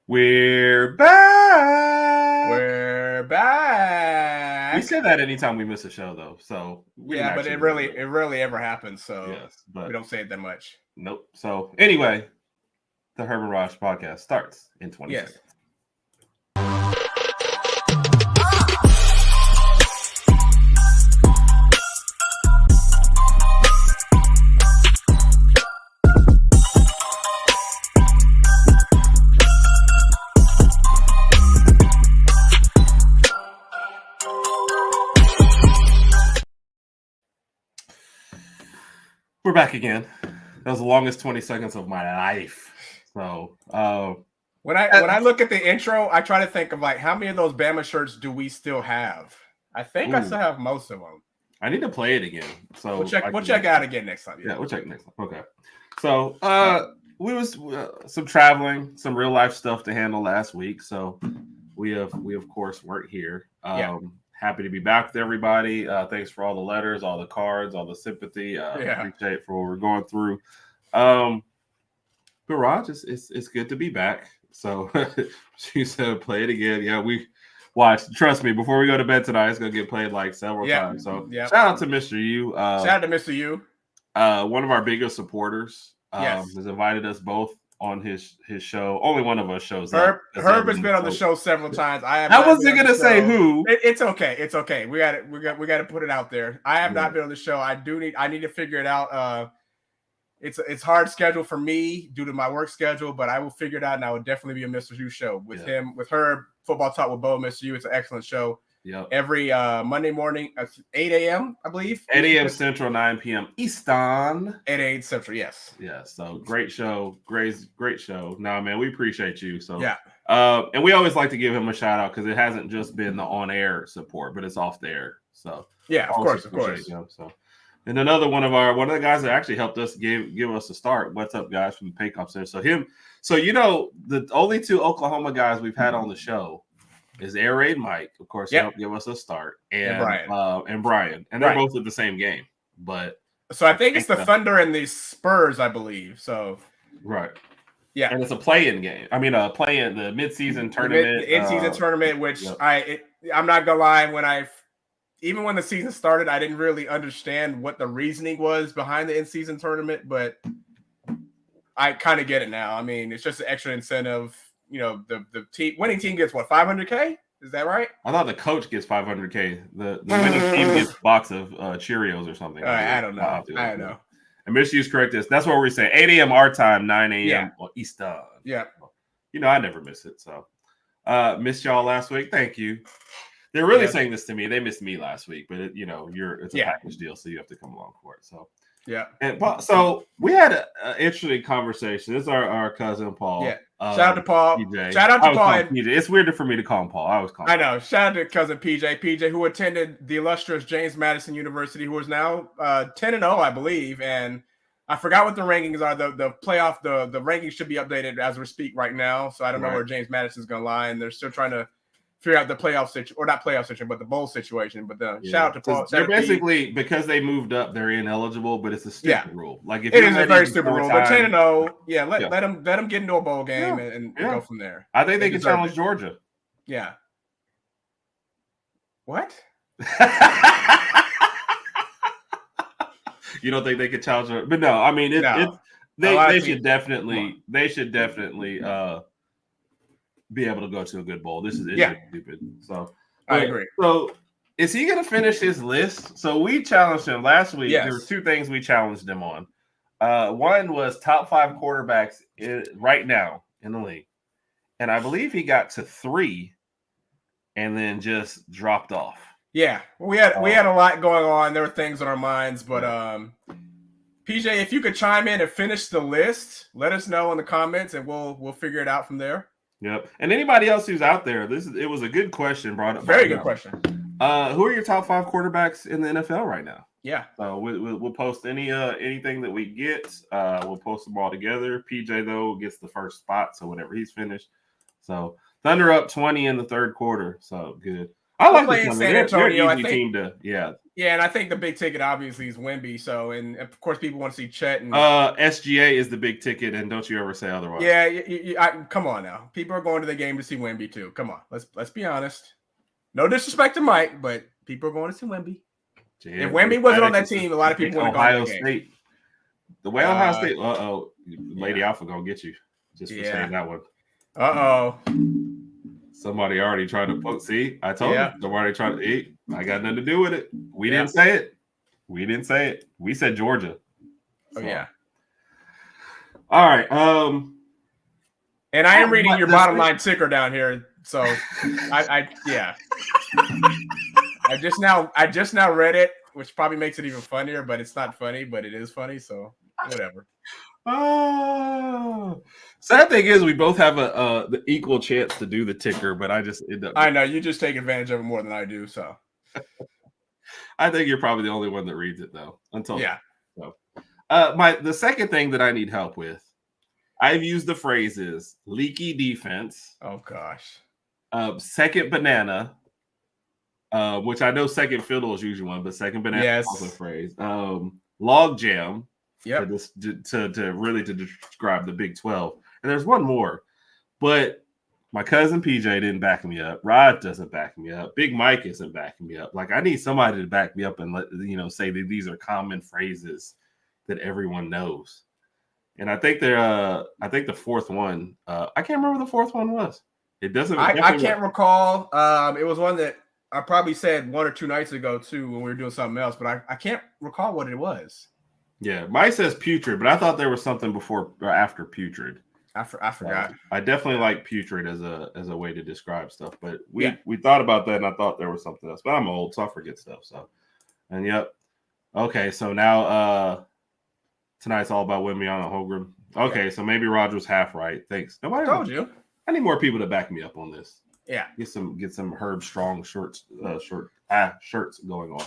We're back. We're back. We say that anytime we miss a show, though. So we Yeah, but it rarely ever happens. So yes, but we don't say it that much. nope. So anyway, the Herman Raj podcast starts in 20 Yes. seconds. We're back again. That was the longest 20 seconds of my life. So when I look at the intro, I try to think of like how many of those Bama shirts do we still have? I think I still have most of them. I need to play it again. So we'll check out again next time. Yeah, we'll check next time. Okay. So we was some traveling, some real life stuff to handle last week. So we of course weren't here. Happy to be back with everybody. Thanks for all the letters, all the cards, all the sympathy. Appreciate it for what we're going through. But Raj, it's good to be back. So she said play it again. Yeah, we watch. Trust me, before we go to bed tonight, it's gonna get played like several times. So shout out to Mr. U. Shout out to Mr. U. One of our biggest supporters. Has invited us both on his show. Only one of us shows up. Herb has been on the show several times. I wasn't gonna say who. It's okay. It's okay. We got to put it out there. I have not been on the show. I need to figure it out. It's hard schedule for me due to my work schedule, but I will figure it out, and I will definitely be a Mr. U show with him, with Herb. Football Talk with Bo, Mr. U. It's an excellent show. Yep. Every Monday morning at 8 a.m., I believe. 8 a.m. Central, 9 p.m. Eastern. 8 a.m. Central, yes. Yeah, so great show. Great show. Nah, man, we appreciate you. So yeah. And we always like to give him a shout out because it hasn't just been the on-air support, but it's off the air. So yeah, of course. Him, so. And another one of the guys that actually helped us give us a start. What's up, guys, from the Paycom Center? So the only two Oklahoma guys we've had on the show is Air Raid Mike, of course, helped give us a start, and Brian, and they're both at the same game. But so I think it's the Thunder and the Spurs, I believe. So yeah, and it's a play-in game. I mean, play-in the mid-season tournament, in-season tournament, which I'm not gonna lie, even when the season started, I didn't really understand what the reasoning was behind the in-season tournament, but I kind of get it now. I mean, it's just an extra incentive. You know, the winning team gets what, $500K? Is that right? I thought the coach gets $500K. The winning team gets a box of Cheerios or something. I don't know. I don't know. And Miss Hughes correct this. That's what we're saying. 8 a.m. our time, 9 a.m. Eastern. Yeah. You know, I never miss it. So missed y'all last week. Thank you. They're really saying this to me. They missed me last week, but it's a package deal, so you have to come along for it. So yeah. And so we had an interesting conversation. This is our cousin Paul. Yeah. Shout out to Paul. PJ. Shout out to Paul. PJ. It's weird for me to call him Paul. I always call him Paul. I know. Shout out to cousin PJ. PJ, who attended the illustrious James Madison University, who is now 10-0, I believe. And I forgot what the rankings are. The playoff, the rankings should be updated as we speak right now. So I don't know where James Madison's going to lie. And they're still trying to figure out the playoff situation, or not playoff situation, but the bowl situation. But shout out to Paul. They're basically, because they moved up, they're ineligible, but it's a stupid rule. Like if it is a very stupid rule. But 10-0, let them get into a bowl game and go from there. I think they can challenge Georgia. Yeah. What? You don't think they could challenge her? But no, I mean they should definitely be able to go to a good bowl. This is stupid. So I agree. So is he going to finish his list? So we challenged him last week. Yes. There were two things we challenged him on. One was top 5 quarterbacks right now in the league, and I believe he got to 3, and then just dropped off. Yeah, we had a lot going on. There were things on our minds, but PJ, if you could chime in and finish the list, let us know in the comments, and we'll figure it out from there. Yep. And anybody else who's out there, it was a good question brought up. Very good question. Who are your top 5 quarterbacks in the NFL right now? Yeah. We'll post anything that we get. We'll post them all together. PJ though gets the first spot, so whenever he's finished. So Thunder up 20 in the third quarter. So good. I like play the in Thunder. San They're Antonio. an I easy think. team to, yeah. Yeah, and I think the big ticket obviously is Wemby. So, and of course, people want to see Chet. And SGA is the big ticket, and don't you ever say otherwise. yeah, come on now. People are going to the game to see Wemby too. Come on, let's be honest. No disrespect to Mike, but people are going to see Wemby. Yeah, if Wemby wasn't on that team, a lot of people wouldn't have gone to the game. State. The way Ohio State, Lady Alpha gonna get you just for saying that one. Somebody already tried to poke. See, I told you. Somebody tried to eat. I got nothing to do with it. We didn't say it. We said Georgia. So. Oh yeah. All right. And I am reading your bottom line ticker down here. So I just now read it, which probably makes it even funnier, but it's not funny, but it is funny. So whatever. Sad thing is, we both have the equal chance to do the ticker, but I just end up. I know you just take advantage of it more than I do. So I think you're probably the only one that reads it, though. So. The second thing that I need help with, I've used the phrases leaky defense. Oh gosh. Second banana, which I know second fiddle is usually one, but second banana is also a phrase. Log jam. Yep. To really describe the Big 12. And there's one more, but my cousin PJ didn't back me up. Rod doesn't back me up. Big Mike isn't backing me up. Like, I need somebody to back me up and say that these are common phrases that everyone knows. And I think the fourth one, I can't remember what the fourth one was. It doesn't. I can't recall. It was one that I probably said 1 or 2 nights ago too when we were doing something else, but I can't recall what it was. Yeah, Mike says putrid, but I thought there was something before or after putrid. I forgot. I definitely like putrid as a way to describe stuff, but we thought about that, and I thought there was something else. But I'm old, so I forget stuff. So, and okay. So now tonight's all about Wembanyama Holmgren. Okay, so maybe Roger was half right. Thanks. Nobody told you. I need more people to back me up on this. Yeah, get some Herb Strong shirts going on.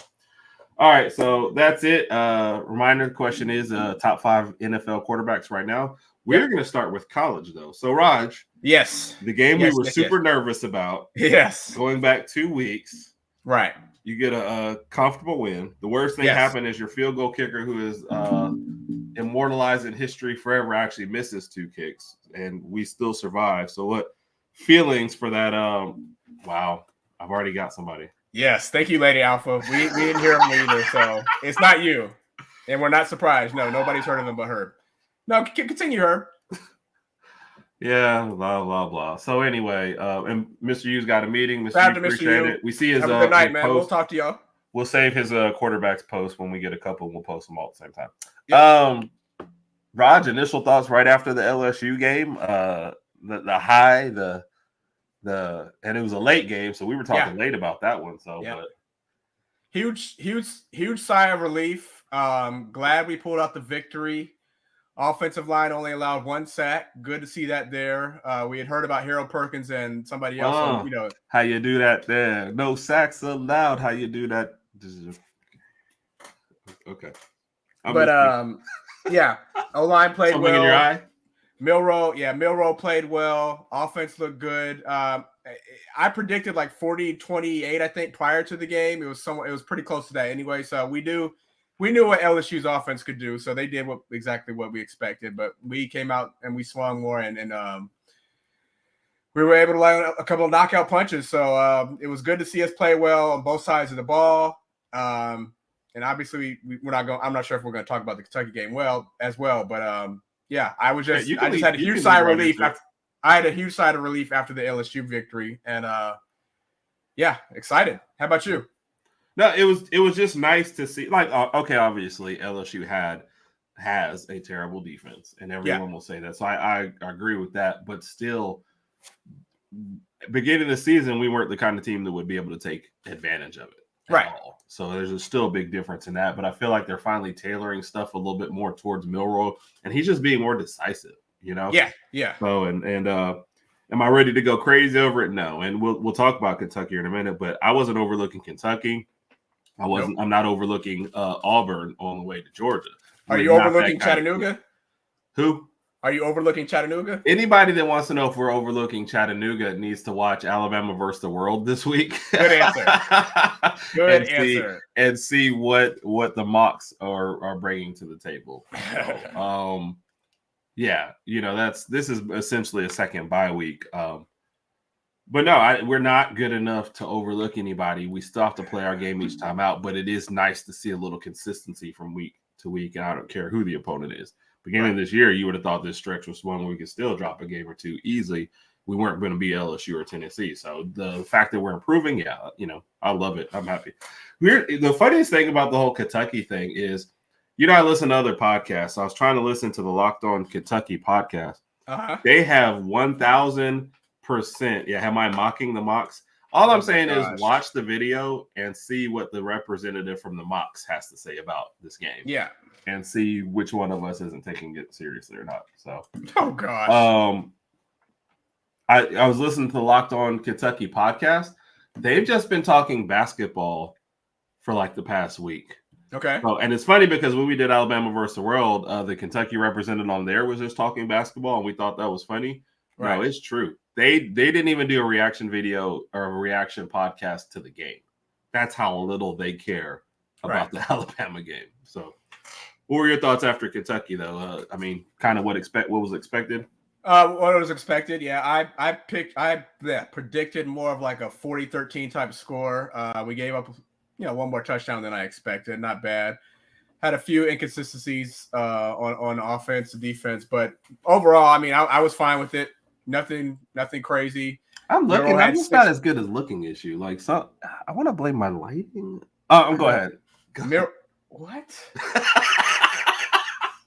All right, so that's it. Reminder, the question is top 5 NFL quarterbacks right now. We're going to start with college, though. So, Raj. Yes. The game we were super nervous about. Yes. Going back 2 weeks. Right. You get a comfortable win. The worst thing happened is your field goal kicker, who is immortalized in history forever, actually misses 2 kicks, and we still survive. So, what feelings for that? Wow, I've already got somebody. Yes, thank you, Lady Alpha. We didn't hear him either, so it's not you, and we're not surprised. No, nobody's heard of him but Herb. No, continue, Herb. Yeah, blah blah blah. So anyway, and Mr. U's got a meeting. Mr. U, appreciate it. We see his. Have a good night, man. Post. We'll talk to y'all. We'll save his quarterbacks post when we get a couple. We'll post them all at the same time. Yep. Raj, initial thoughts right after the LSU game. The high, and it was a late game, so we were talking late about that one. So, but huge sigh of relief. Glad we pulled out the victory. Offensive line only allowed 1 sack. Good to see that there. We had heard about Harold Perkins and somebody else. So, how you do that there? No sacks allowed. How you do that? Okay. O-line played Something well. In your eye? Milroe played well. Offense looked good. I predicted like 40-28, I think, prior to the game. It was pretty close to that anyway. So we knew what LSU's offense could do. So they did exactly what we expected. But we came out and we swung more, and we were able to land a couple of knockout punches. So it was good to see us play well on both sides of the ball. And obviously we're not going. I'm not sure if we're going to talk about the Kentucky game as well. But I was just I just had a huge sigh of relief. I had a huge sigh of relief after the LSU victory, and excited. How about you? No, it was just nice to see. Like, okay, obviously LSU has a terrible defense, and everyone will say that. So I agree with that. But still, beginning of the season, we weren't the kind of team that would be able to take advantage of it. Right. All. So there's still a big difference in that. But I feel like they're finally tailoring stuff a little bit more towards Milroe, and he's just being more decisive. Yeah. So and am I ready to go crazy over it? No. And we'll talk about Kentucky in a minute. But I wasn't overlooking Kentucky. I'm not overlooking Auburn on the way to Georgia. Are you overlooking Chattanooga? Who? Are you overlooking Chattanooga? Anybody that wants to know if we're overlooking Chattanooga needs to watch Alabama versus the World this week. Good answer. Good answer. And see what the mocks are bringing to the table. So, yeah, this is essentially a second bye week. But no, we're not good enough to overlook anybody. We still have to play our game each time out, but it is nice to see a little consistency from week to week, and I don't care who the opponent is. Beginning of this year, you would have thought this stretch was one where we could still drop a game or two easily. We weren't going to be LSU or Tennessee. So the fact that we're improving, yeah, I love it. I'm happy. The funniest thing about the whole Kentucky thing is, I listen to other podcasts. I was trying to listen to the Locked On Kentucky podcast. Uh-huh. They have 1,000%. Yeah, am I mocking the mocks? All I'm saying is watch the video and see what the representative from the mocks has to say about this game. Yeah. And see which one of us isn't taking it seriously or not. So, oh gosh. I was listening to the Locked On Kentucky podcast. They've just been talking basketball for like the past week. Okay. Oh, and it's funny because when we did Alabama versus the World, the Kentucky representative on there was just talking basketball, and we thought that was funny. Right. No, it's true. They didn't even do a reaction video or a reaction podcast to the game. That's how little they care about the Alabama game. So, what were your thoughts after Kentucky, though? Kind of what was expected. What was expected, yeah. I predicted more of like a 40-13 type score. We gave up, one more touchdown than I expected. Not bad. Had a few inconsistencies on offense and defense, but overall, I was fine with it. Nothing crazy. I'm looking. I'm just not as good as looking as you. Like, so I want to blame my lighting. Go ahead. What?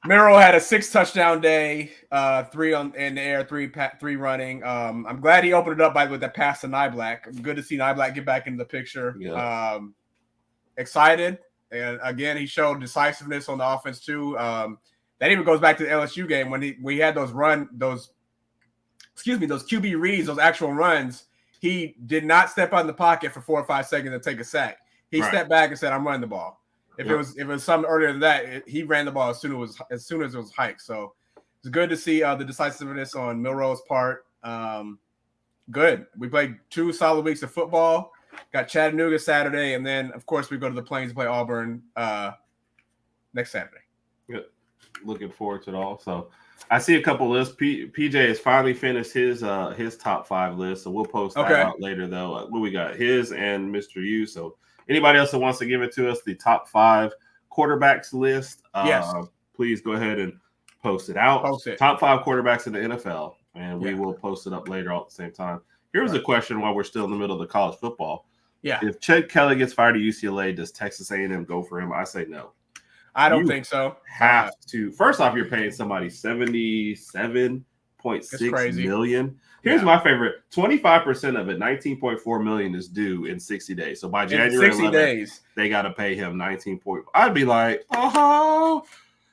Merrill had a 6-touchdown day, 3 in the air, 3 running. I'm glad he opened it up with that pass to Niblack. Good to see Niblack get back into the picture. Yeah. Excited, and again he showed decisiveness on the offense too. That even goes back to the LSU game when we had those QB reads, those actual runs. He did not step out in the pocket for 4 or 5 seconds and take a sack. He stepped back and said, "I'm running the ball." If it was something earlier than that, he ran the ball as soon as it was hiked. So it's good to see the decisiveness on Milroe's part. Good. We played 2 solid weeks of football. Got Chattanooga Saturday, and then of course we go to the Plains to play Auburn next Saturday. Good. Looking forward to it all. So I see a couple lists. PJ has finally finished his top 5 list, so we'll post that out later. Though what we got, his and Mr. U. So anybody else that wants to give it to us, the top 5 quarterbacks list, please go ahead and post it out. Top 5 quarterbacks in the NFL, and we will post it up later all at the same time. Here's a question while we're still in the middle of the college football. Yeah. If Chip Kelly gets fired at UCLA, does Texas A&M go for him? I say no. I don't think so. Have to. First off, you're paying somebody $77.6 million. Here's my favorite. 25% of it, $19.4 million, is due in 60 days. So by January 11th, they got to pay him 19. I'd be like, can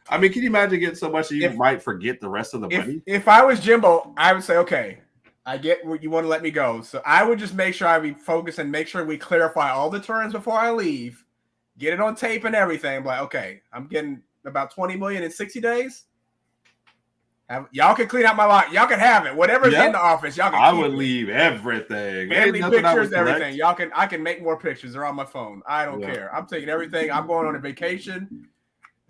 you imagine getting so much that you might forget the rest of the money? If I was Jimbo, I would say, okay, I get what you want to let me go. So I would just make sure I be focused and make sure we clarify all the terms before I leave. Get it on tape and everything. Like, okay, I'm getting about $20 million in 60 days. Y'all can clean out my lot. Y'all can have it. Whatever's in the office, y'all can. I would leave everything. Family pictures, everything. I can make more pictures. They're on my phone. I don't care. I'm taking everything. I'm going on a vacation.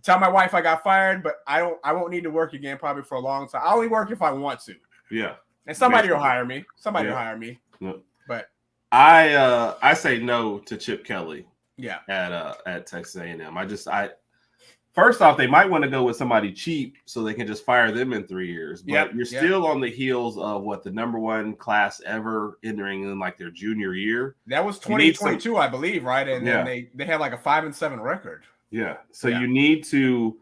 Tell my wife I got fired, but I won't need to work again probably for a long time. I'll only work if I want to. Yeah. And somebody will hire me. Somebody will hire me. Yeah. But I say no to Chip Kelly. Yeah. At Texas A&M. First off, they might want to go with somebody cheap so they can just fire them in 3 years. But you're still on the heels of the number 1 class ever entering in like their junior year. That was 2022, I believe, right? And then they had like a 5-7 record. Yeah. So you need to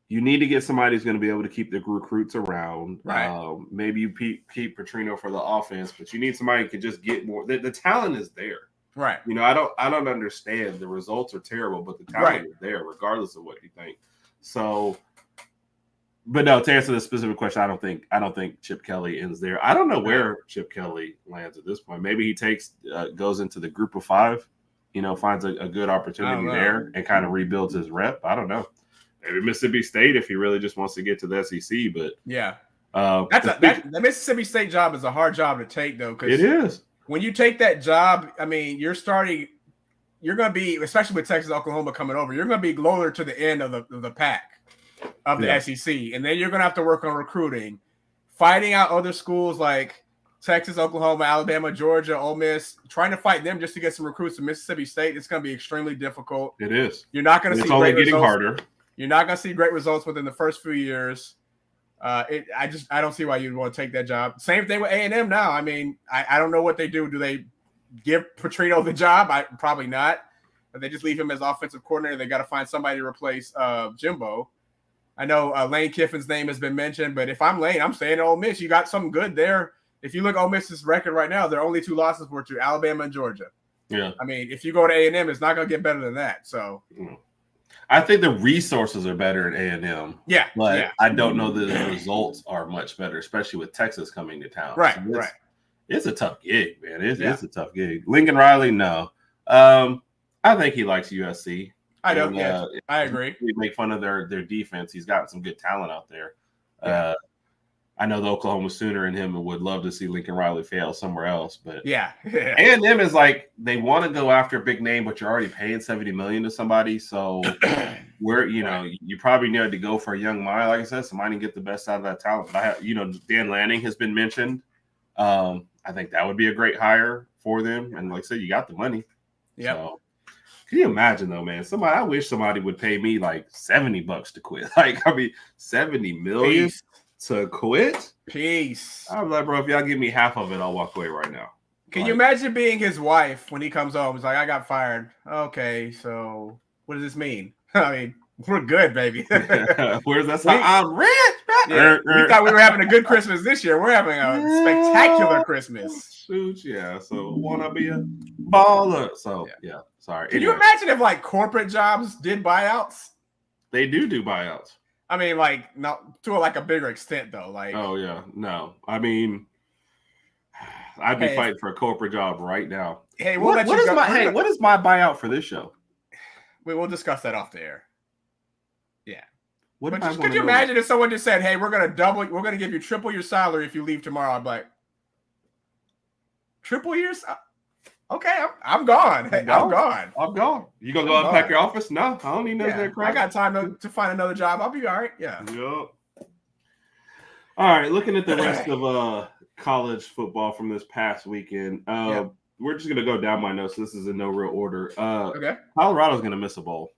get somebody who's going to be able to keep the recruits around. Right. Maybe you keep Petrino for the offense, but you need somebody who can just get more. The talent is there. Right. I don't understand. The results are terrible, but the talent is there regardless of what you think. So, but no, to answer the specific question, I don't think Chip Kelly ends there. I don't know where Chip Kelly lands at this point. Maybe he goes into the group of 5, finds a good opportunity there and kind of rebuilds his rep. I don't know. maybe Mississippi State if he really just wants to get to the SEC. But yeah, the Mississippi State job is a hard job to take though. It is. When you take that job, I mean, you're going to be, especially with Texas, Oklahoma coming over, you're going to be closer to the end of the pack of the SEC. And then you're going to have to work on recruiting, fighting out other schools like Texas, Oklahoma, Alabama, Georgia, Ole Miss, trying to fight them just to get some recruits to Mississippi State. It's going to be extremely difficult. It is. You're not going to see It's only getting harder. You're not going to see great results within the first few years. I don't see why you'd want to take that job. Same thing with A&M now. I mean, I don't know what they do. Do they give Petrino the job? Probably not. But they just leave him as offensive coordinator. They got to find somebody to replace Jimbo. I know Lane Kiffin's name has been mentioned, but if I'm Lane, I'm staying at Ole Miss. You got something good there. If you look at Ole Miss's record right now, their only 2 losses were to Alabama and Georgia. Yeah. I mean, if you go to A&M, it's not going to get better than that. So. I think the resources are better at A&M. Yeah, but I don't know that the results are much better, especially with Texas coming to town. Right, so it's a tough gig, man. It's a tough gig. Lincoln Riley, no. I think he likes USC. I don't. I agree. We make fun of their defense. He's got some good talent out there. I know the Oklahoma Sooner and him would love to see Lincoln Riley fail somewhere else, but A&M is like they want to go after a big name, but you're already paying $70 million to somebody. So you probably need to go for a young mind, like I said, somebody can get the best out of that talent. But Dan Lanning has been mentioned. I think that would be a great hire for them. And like I said, you got the money. Yeah. So, can you imagine though, man? I wish somebody would pay me like $70 to quit. Like, I mean, $70 million. Peace. To quit? Peace. I was like, bro, if y'all give me half of it, I'll walk away right now. Can you imagine being his wife when he comes home? He's like, I got fired. Okay, so what does this mean? I mean, we're good, baby. Where's that? I'm rich. Yeah, we thought we were having a good Christmas this year. We're having a spectacular Christmas. Shoot, yeah. So wanna be a baller. So yeah. Sorry. Can you imagine if like corporate jobs did buyouts? They do buyouts. I mean, like, not to like a bigger extent, though. Like, oh yeah, no. I mean, I'd be fighting for a corporate job right now. Hey, what is my buyout for this show? We'll discuss that off the air. Yeah. Could you imagine if someone just said, "Hey, we're gonna give you triple your salary if you leave tomorrow"? I'm like, triple years? Okay, I'm gone. I'm gone. You gonna go unpack your office? No, I don't need none of that crap. I got time to find another job. I'll be all right. Yeah. Yep. All right. Looking at the rest of college football from this past weekend, we're just gonna go down my notes. This is in no real order. Okay. Colorado's gonna miss a bowl.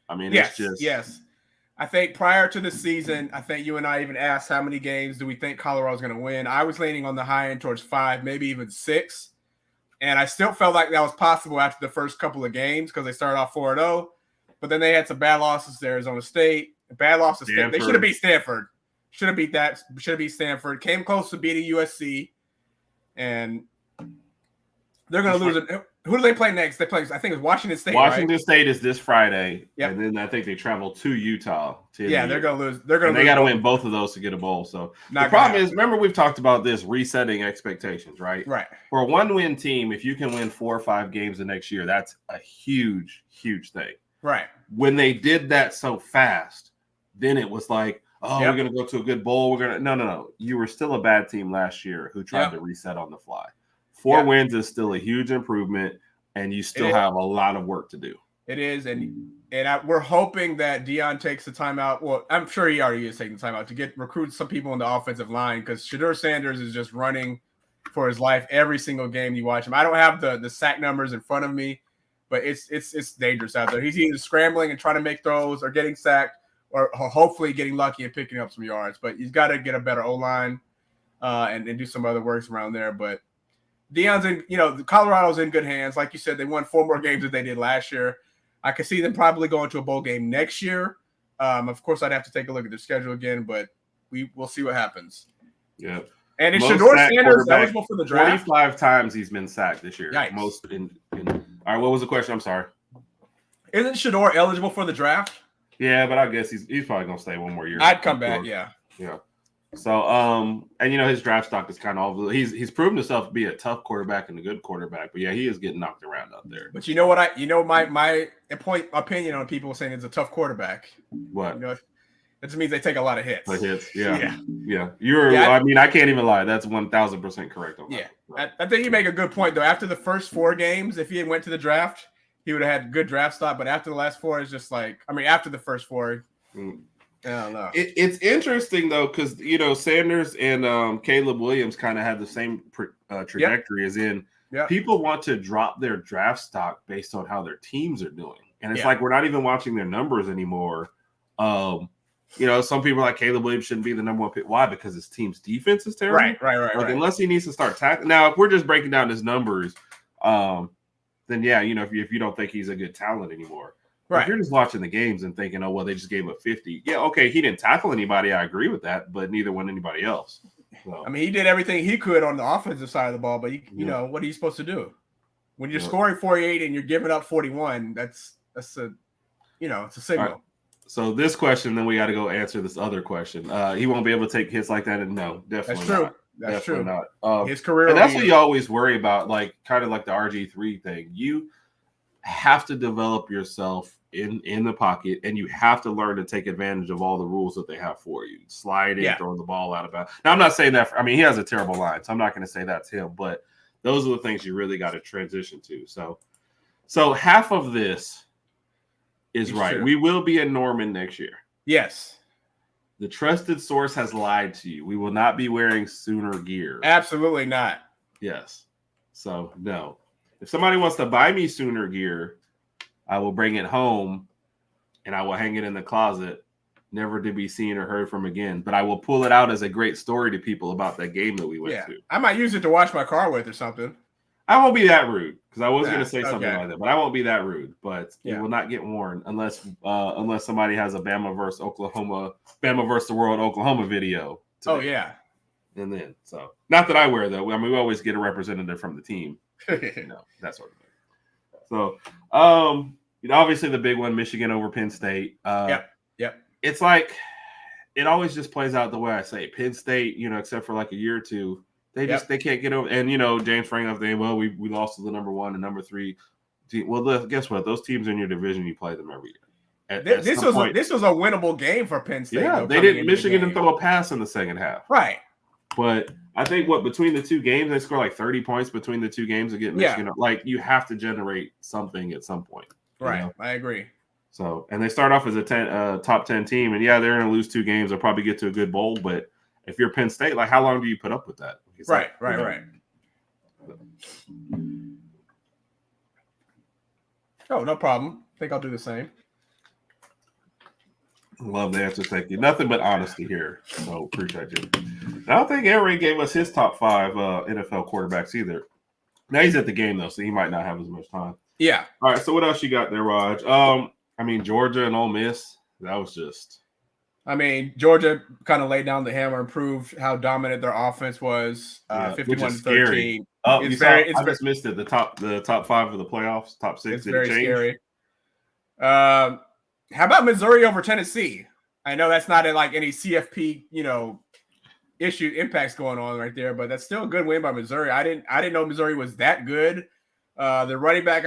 I mean, yes. I think prior to the season, I think you and I even asked how many games do we think Colorado's gonna win. I was leaning on the high end towards 5, maybe even 6. And I still felt like that was possible after the first couple of games because they started off 4-0. But then they had some bad losses to Arizona State. Bad losses. They should have beat Stanford. Should have beat Stanford. Came close to beating USC. And they're going to lose it. Who do they play next? They play, I think it's Washington State. Washington State is this Friday. Yep. And then I think they travel to Utah. They're going to lose. They got to win both of those to get a bowl. So the problem is, remember we've talked about this resetting expectations, right? Right. For a 1-win team, if you can win 4 or 5 games the next year, that's a huge, huge thing. Right. When they did that so fast, then it was like, we're going to go to a good bowl. No. You were still a bad team last year who tried to reset on the fly. 4 wins is still a huge improvement, and you still have a lot of work to do. It is, and we're hoping that Deion takes the timeout. Well, I'm sure he already is taking the timeout to recruit some people in the offensive line because Shedeur Sanders is just running for his life every single game you watch him. I don't have the sack numbers in front of me, but it's dangerous out there. He's either scrambling and trying to make throws or getting sacked or hopefully getting lucky and picking up some yards. But he's got to get a better O-line and do some other works around there. But Deion's Colorado's in good hands. Like you said, they won 4 more games than they did last year. I could see them probably going to a bowl game next year. Of course, I'd have to take a look at their schedule again, but we'll see what happens. Yeah. And is Shedeur Sanders eligible for the draft? 45 times he's been sacked this year. Yikes. Most in. All right, what was the question? I'm sorry. Isn't Shedeur eligible for the draft? Yeah, but I guess he's probably gonna stay one more year. I'd come back. Yeah. So, and his draft stock is kind of all. He's proven himself to be a tough quarterback and a good quarterback. But yeah, he is getting knocked around out there. But you know what? My opinion on people saying it's a tough quarterback. What? That just means they take a lot of hits. Yeah. I mean, I can't even lie. That's 1,000% correct on that. Yeah, right. I think you make a good point though. After the first 4 games, if he had went to the draft, he would have had good draft stock. But after the last 4, it's just like, after the first 4. I don't know. It's interesting though, because Sanders and Caleb Williams kind of had the same trajectory, as in people want to drop their draft stock based on how their teams are doing, and it's like we're not even watching their numbers anymore. Some people are like Caleb Williams shouldn't be the number 1 pick. Why? Because his team's defense is terrible. Right. Unless he needs to start tackling. Now, if we're just breaking down his numbers, then yeah, if you don't think he's a good talent anymore. Right. If you're just watching the games and thinking, oh, well, they just gave up 50. Yeah, okay, he didn't tackle anybody. I agree with that, but neither won anybody else. So. I mean, he did everything he could on the offensive side of the ball, but you know, what are you supposed to do? When you're scoring 48 and you're giving up 41, that's it's a signal. Right. So this question, then we got to go answer this other question. He won't be able to take hits like that, and no, definitely that's true. Not. That's definitely true. Not. His career, and that's what you always worry about, like kind of like the RG3 thing. You have to develop yourself in the pocket, and you have to learn to take advantage of all the rules that they have for you. Sliding, throwing the ball out of bounds. Now, I'm not saying that. I mean, he has a terrible line, so I'm not going to say that's him. But those are the things you really got to transition to. So half of this is right. True. We will be in Norman next year. Yes. The trusted source has lied to you. We will not be wearing Sooner gear. Absolutely not. Yes. So no. If somebody wants to buy me Sooner gear, I will bring it home and I will hang it in the closet, never to be seen or heard from again. But I will pull it out as a great story to people about that game that we went to. I might use it to wash my car with or something. I won't be that rude because I was going to say something like that, but I won't be that rude. But it will not get worn unless somebody has a Bama versus the World Oklahoma video today. Oh yeah, and then not that I wear though. I mean, we always get a representative from the team, that sort of thing. So obviously the big one, Michigan over Penn State. Yep. It's like it always just plays out the way I say. Penn State, except for like a year or two. They can't get over, and James Franklin saying, "Well, we lost to the number 1 and number 3 team." Well, guess what? Those teams in your division, you play them every year. This was a winnable game for Penn State. Yeah, they didn't. Michigan didn't throw a pass in the second half. Right. But I think between the 2 games, they scored like 30 points between the 2 games against Michigan. Like you have to generate something at some point. Right. I agree. So, and they start off as a top 10 team, and they're going to lose 2 games. They'll probably get to a good bowl, but if you're Penn State, like how long do you put up with that? Right. Oh, no problem. I think I'll do the same. Love the answer. Thank you. Nothing but honesty here. So appreciate you. I don't think Aaron gave us his top 5 NFL quarterbacks either. Now he's at the game though, so he might not have as much time. Yeah. All right. So what else you got there, Raj? Georgia and Ole Miss. That was just. Georgia kind of laid down the hammer and proved how dominant their offense was. 51-13. Oh, I just missed it. The top 5 of the playoffs, top 6. It's very scary. How about Missouri over Tennessee? I know that's not like any CFP, issue impacts going on right there, but that's still a good win by Missouri. I didn't know Missouri was that good. The running back,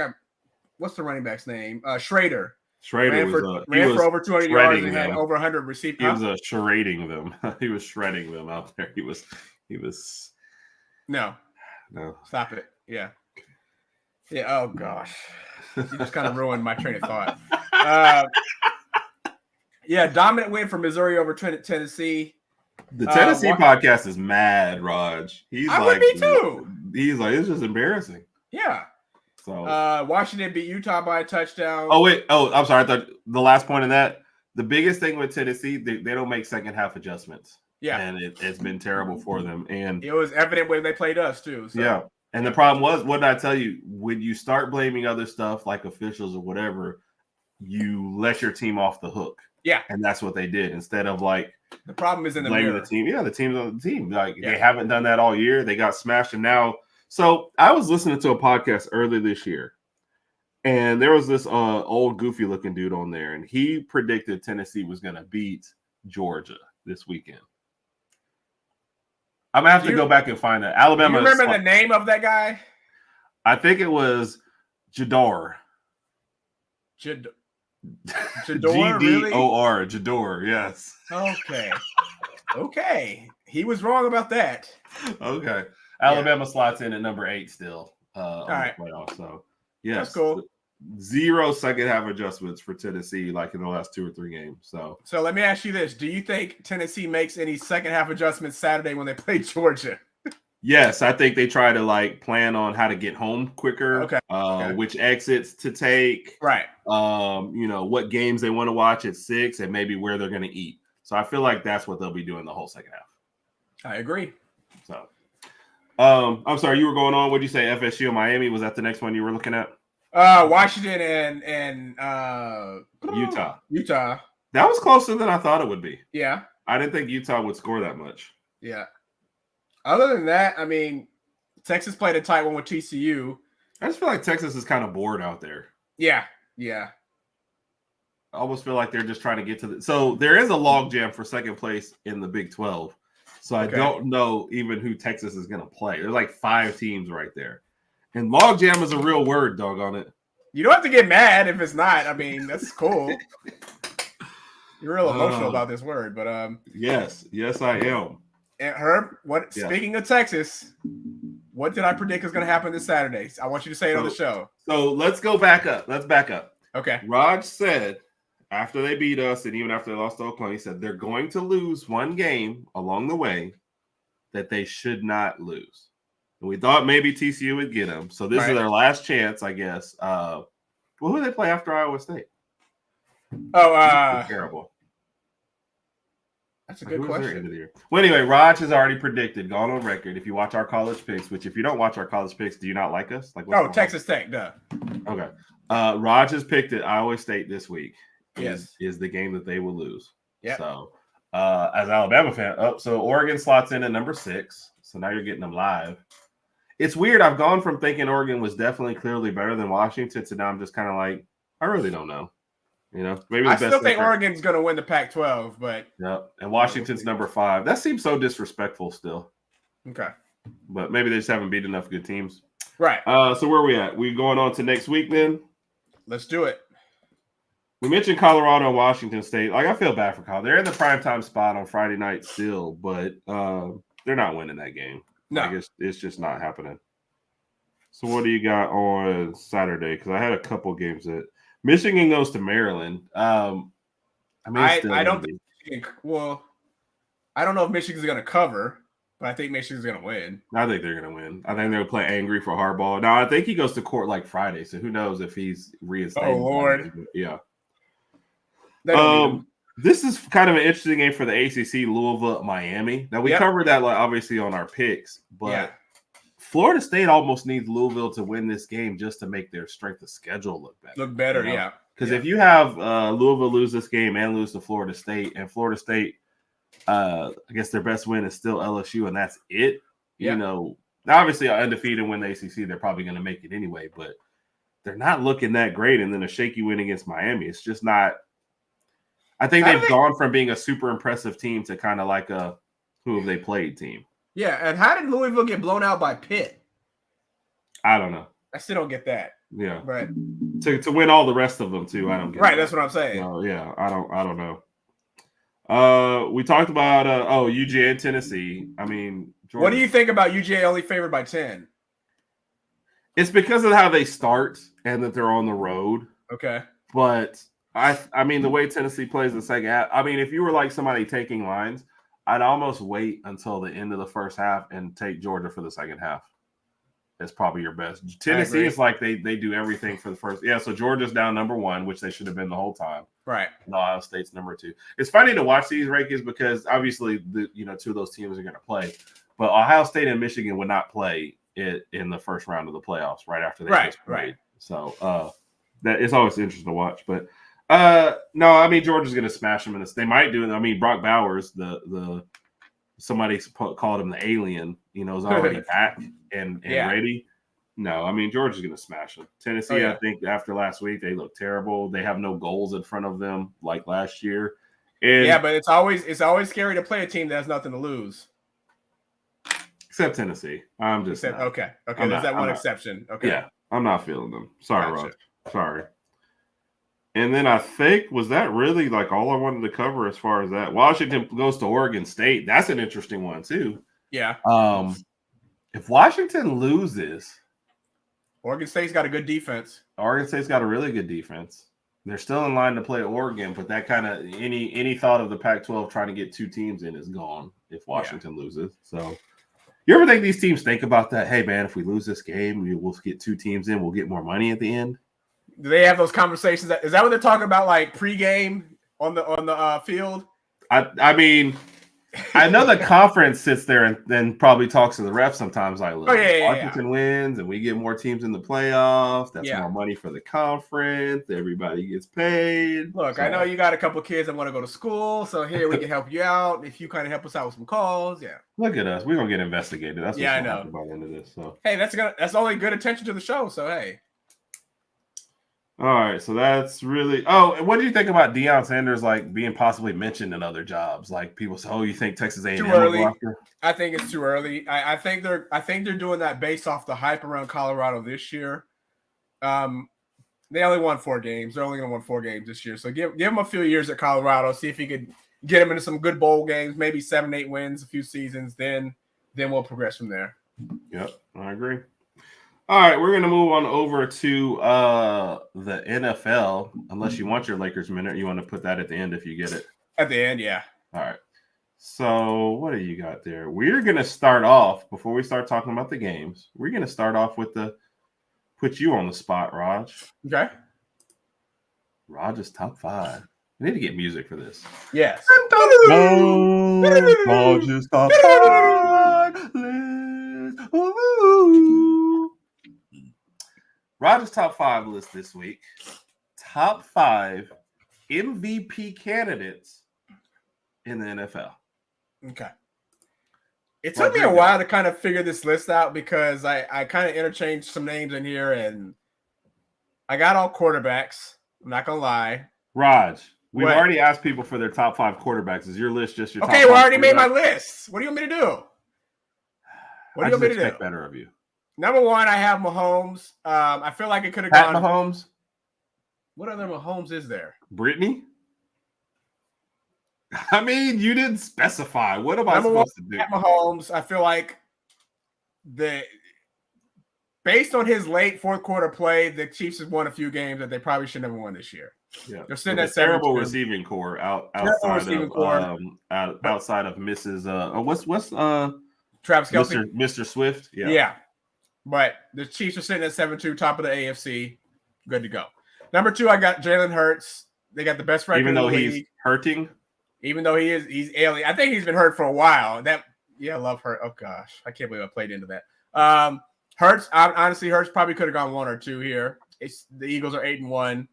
what's the running back's name? Schrader. Schrader ran for over 200 yards and had over 100 received. He was shredding them. He was shredding them out there. He was. No. Stop it. Yeah. Oh gosh, you just kind of ruined my train of thought. Dominant win for Missouri over Tennessee. The Tennessee podcast is mad, Raj. I would be too. He's like, it's just embarrassing. Yeah. So Washington beat Utah by a touchdown. I'm sorry. I thought the last point of that, the biggest thing with Tennessee, they don't make second half adjustments. Yeah. And it's been terrible for them. And it was evident when they played us too. So. Yeah. And the problem was, what did I tell you? When you start blaming other stuff like officials or whatever, you let your team off the hook. Yeah. And that's what they did. Instead of like the problem is in the blaming mirror. the team. Yeah, the team's on the team. Like they haven't done that all year. They got smashed, and now. So I was listening to a podcast earlier this year, and there was this old goofy looking dude on there, and he predicted Tennessee was going to beat Georgia this weekend. I'm gonna have to go back and find that. Alabama. Do you remember the name of that guy? I think it was Jador. Jador, Gdor, Jador. Yes. Okay. He was wrong about that. Okay. Alabama slots in at number 8 still. All right. Playoff, so yes, that's cool. 0 second half adjustments for Tennessee, like in the last 2 or 3 games. So let me ask you this: do you think Tennessee makes any second half adjustments Saturday when they play Georgia? Yes, I think they try to plan on how to get home quicker. Okay. Which exits to take. Right. What games they want to watch at 6 and maybe where they're going to eat. So I feel like that's what they'll be doing the whole second half. I agree. So, I'm sorry, you were going on. What did you say? FSU and Miami? Was that the next one you were looking at? Washington and Utah. Utah. That was closer than I thought it would be. Yeah. I didn't think Utah would score that much. Yeah. Other than that, I mean, Texas played a tight one with TCU. I just feel like Texas is kind of bored out there. Yeah. I almost feel like they're just trying to get to the. So there is a logjam for second place in the Big 12. So I don't know even who Texas is going to play. There's like 5 teams right there. And logjam is a real word, doggone it. You don't have to get mad if it's not. I mean, that's cool. You're real emotional about this word, but yes, I am. And Herb, speaking of Texas, what did I predict is going to happen this Saturday? I want you to say it on the show. So let's go back up. Let's back up. Okay. Raj said after they beat us and even after they lost to Oklahoma, he said they're going to lose one game along the way that they should not lose. And we thought maybe TCU would get them. So this is their last chance, I guess. Who do they play after Iowa State? Terrible. That's a good question. Well, anyway, Raj has already predicted, gone on record. If you watch our college picks, which if you don't watch our college picks, do you not like us? Texas Tech, duh. Okay. Raj has picked it. Iowa State this week is the game that they will lose. Yeah. So as an Alabama fan, so Oregon slots in at number 6. So now you're getting them live. It's weird. I've gone from thinking Oregon was definitely clearly better than Washington to now I'm just kind of like, I really don't know. Maybe I still think Oregon's going to win the Pac-12, but and Washington's number 5. That seems so disrespectful still. Okay, but maybe they just haven't beat enough good teams. Right. So where are we at? We going on to next week then? Let's do it. We mentioned Colorado and Washington State. I feel bad for Colorado. They're in the primetime spot on Friday night still, but they're not winning that game. No, it's just not happening. So what do you got on Saturday? Because I had a couple games that Michigan goes to Maryland. I don't think. Well, I don't know if Michigan's going to cover, but I think Michigan's going to win. I think they're going to win. I think they'll play angry for Harbaugh. Now I think he goes to court like Friday, so who knows if he's reinstated? Oh Lord, yeah. This is kind of an interesting game for the ACC. Louisville, Miami. Now we covered that obviously on our picks, but Florida State almost needs Louisville to win this game just to make their strength of schedule look better. Because if you have Louisville lose this game and lose to Florida State, and Florida State, I guess their best win is still LSU, and that's it. Now obviously undefeated win the ACC, they're probably going to make it anyway, but they're not looking that great. And then a shaky win against Miami, it's just not. I think they've gone from being a super impressive team to kind of like a who have they played team. Yeah, and how did Louisville get blown out by Pitt? I don't know. I still don't get that. Yeah, but to win all the rest of them too, I don't get. Right, that's what I'm saying. Yeah, I don't know. We talked about UGA and Tennessee. I mean, Jordan, what do you think about UGA only favored by 10? It's because of how they start and that they're on the road. Okay, but I mean the way Tennessee plays the second half. I mean, if you were like somebody taking lines, I'd almost wait until the end of the first half and take Georgia for the second half. That's probably your best. Tennessee is like they do everything for the first. Yeah, so Georgia's down number 1, which they should have been the whole time. Right. And Ohio State's number 2. It's funny to watch these rankings because obviously the 2 of those teams are going to play, but Ohio State and Michigan would not play it in the first round of the playoffs right after they just played. Right. So that it's always interesting to watch, but. No, I mean Georgia's going to smash them in this. They might do it. I mean Brock Bowers, the somebody called him the alien. Is already back and ready. No, I mean Georgia's going to smash them. Tennessee, I think after last week they look terrible. They have no goals in front of them like last year. And but it's always scary to play a team that has nothing to lose. except Tennessee. I'm just not. Okay. I'm There's not- that I'm one not. exception. Okay. Yeah, I'm not feeling them. Sorry, Gotcha. Rob. Sorry. And then I think, was that really like all I wanted to cover as far as that? Washington goes to Oregon State. That's an interesting one too. Yeah. If Washington loses, Oregon State's got a good defense. Oregon State's got a really good defense. They're still in line to play Oregon, but that kind of any thought of the Pac-12 trying to get two teams in is gone if Washington loses. So, you ever think these teams think about that? Hey, man, if we lose this game, we'll get two teams in. We'll get more money at the end. Do they have those conversations? Is that what they're talking about? Like pregame on the field? I mean, I know the conference sits there and then probably talks to the refs sometimes. Like, look, Washington wins and we get more teams in the playoffs. That's more money for the conference. Everybody gets paid. Look, I know you got a couple of kids that want to go to school, so here we can help you out. If you kind of help us out with some calls, Look at us. We're gonna get investigated. That's what's I know. by the end of this. So hey, that's only good attention to the show. So hey. All right, so that's really. Oh, and what do you think about Deion Sanders like being possibly mentioned in other jobs? Like people say, "Oh, you think Texas A&M?" Too early. I think it's too early. I think they're doing that based off the hype around Colorado this year. They only won 4 games. They're only going to win 4 games this year. So give them a few years at Colorado. See if he could get them into some good bowl games. Maybe 7-8 wins, a few seasons. Then we'll progress from there. Yep, I agree. All right, we're going to move on over to the NFL, unless you want your Lakers minute. You want to put that at the end if you get it. At the end, yeah. All right. So what do you got there? We're going to start off, before we start talking about the games, we're going to start off with put you on the spot, Raj. Okay. Raj's top 5. I need to get music for this. Yes. Raj's top 5 list. Ooh. Raj's top 5 list this week. Top 5 MVP candidates in the NFL. Okay. It took me a while to kind of figure this list out because I kind of interchanged some names in here and I got all quarterbacks. I'm not going to lie. Raj, we've already asked people for their top 5 quarterbacks. Is your list just your top 5? Okay, we already made my list. What do you want me to do? What do you want me to do? Expect better of you. Number 1, I have Mahomes. I feel like it could have gone. Mahomes. What other Mahomes is there? Brittany. I mean, you didn't specify. What am I supposed to do? Pat Mahomes. I feel like based on his late fourth quarter play, the Chiefs have won a few games that they probably should never won this year. Yeah, they're sitting at terrible receiving core outside of Mrs. What's Travis Kelce, Mr. Swift. Yeah. But the Chiefs are sitting at 7-2, top of the AFC. Good to go. Number 2, I got Jalen Hurts. They got the best record in the league. He's hurting. Even though he's alien. I think he's been hurt for a while. I love Hurts. Oh gosh, I can't believe I played into that. Hurts, honestly, Hurts probably could have gone 1 or 2 here. The Eagles are 8-1.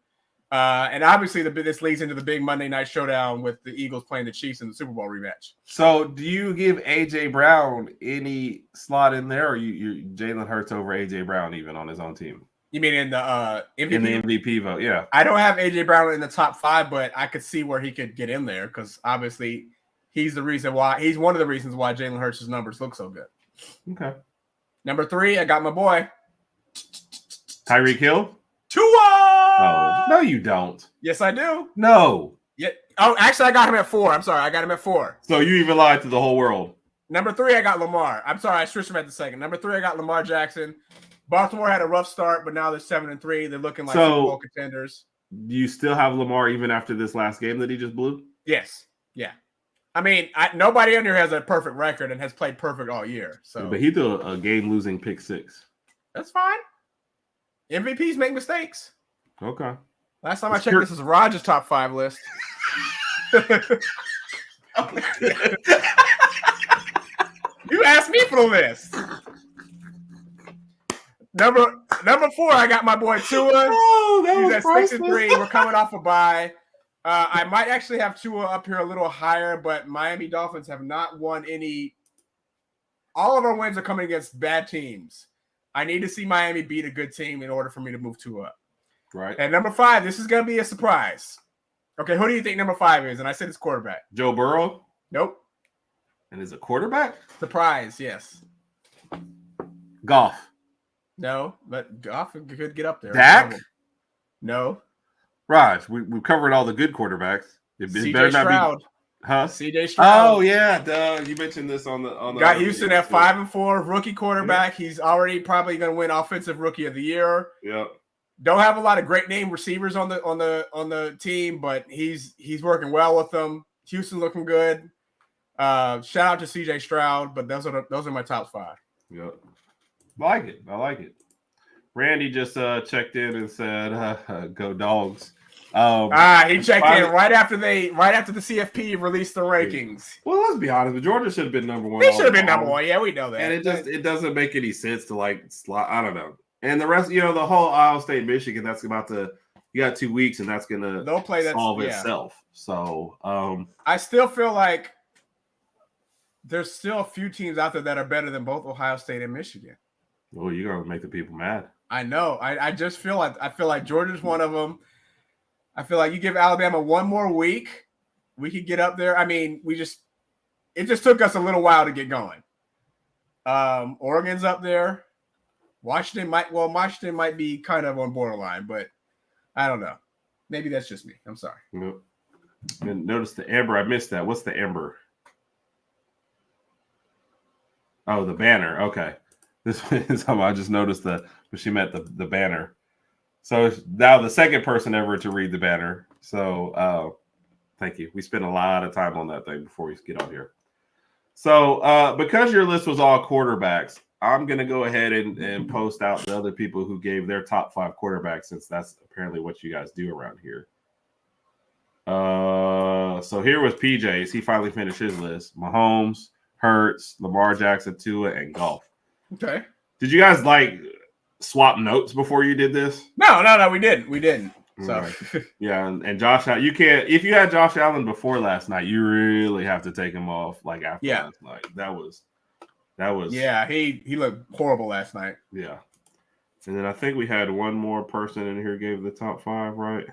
And obviously this leads into the big Monday night showdown with the Eagles playing the Chiefs in the Super Bowl rematch. So do you give AJ Brown any slot in there, or you Jalen Hurts over AJ Brown even on his own team? You mean in the MVP? In the MVP vote, yeah. I don't have AJ Brown in the top 5, but I could see where he could get in there because obviously he's one of the reasons why Jalen Hurts' numbers look so good. Okay. Number 3, I got my boy. Tyreek Hill? Tua! Oh, no, you don't. Yes, I do. No. Yeah. Oh, actually, I got him at 4. I'm sorry. I got him at 4. So you even lied to the whole world. Number 3, I got Lamar. I'm sorry. I switched him at the second. Number 3, I got Lamar Jackson. Baltimore had a rough start, but now they're 7-3. They're looking like Super Bowl contenders. Do you still have Lamar even after this last game that he just blew? Yes. Yeah. I mean, nobody under here has a perfect record and has played perfect all year. So, but he threw a game-losing pick 6. That's fine. MVPs make mistakes. Okay. Last time I checked, this is Rogers' top 5 list. You asked me for the list. Number 4, I got my boy Tua. Oh, that He's at 6-3. We're coming off a bye. I might actually have Tua up here a little higher, but Miami Dolphins have not won any. All of our wins are coming against bad teams. I need to see Miami beat a good team in order for me to move Tua up. Right. And number 5, this is going to be a surprise. Okay, who do you think number 5 is? And I said it's quarterback. Joe Burrow? Nope. And is it quarterback? Surprise, yes. Golf. No, but Goff could get up there. Dak? No. Raj, we've covered all the good quarterbacks. It better CJ not Stroud. be, huh? CJ Stroud. Oh yeah, duh. You mentioned this on the got Houston at 5-4, rookie quarterback. Yeah. He's already probably going to win Offensive Rookie of the Year. Yeah. Don't have a lot of great name receivers on the team, but he's working well with them. Houston looking good. Shout out to CJ Stroud, but those are my top 5. Yep. I like it. Randy just checked in and said, "Go Dogs." He checked in right after the CFP released the rankings. Well, let's be honest, but Georgia should have been number 1. They should have been number 1. Yeah, we know that. And it doesn't make any sense to I don't know. And the rest, the whole Ohio State, Michigan, that's about to. You got 2 weeks, and that's gonna solve itself. So I still feel like there's still a few teams out there that are better than both Ohio State and Michigan. Well, you're gonna make the people mad. I know. I just feel like Georgia's one of them. I feel like you give Alabama 1 more week, we could get up there. I mean, it just took us a little while to get going. Oregon's up there. Washington might be kind of on borderline, but I don't know. Maybe that's just me. I'm sorry. Nope. And notice the amber. I missed that. What's the amber? Oh, the banner. Okay. This is how I just noticed she meant the banner. So now the second person ever to read the banner. So thank you. We spent a lot of time on that thing before we get on here. So because your list was all quarterbacks, I'm going to go ahead and post out the other people who gave their top 5 quarterbacks, since that's apparently what you guys do around here. So here was PJ's. He finally finished his list. Mahomes, Hurts, Lamar Jackson, Tua, and Goff. Okay. Did you guys swap notes before you did this? No, we didn't. So right. Yeah, and Josh Allen, you can't. If you had Josh Allen before last night, you really have to take him off after last night. That was. Yeah, he looked horrible last night. Yeah, and then I think we had one more person in here gave the top 5, right?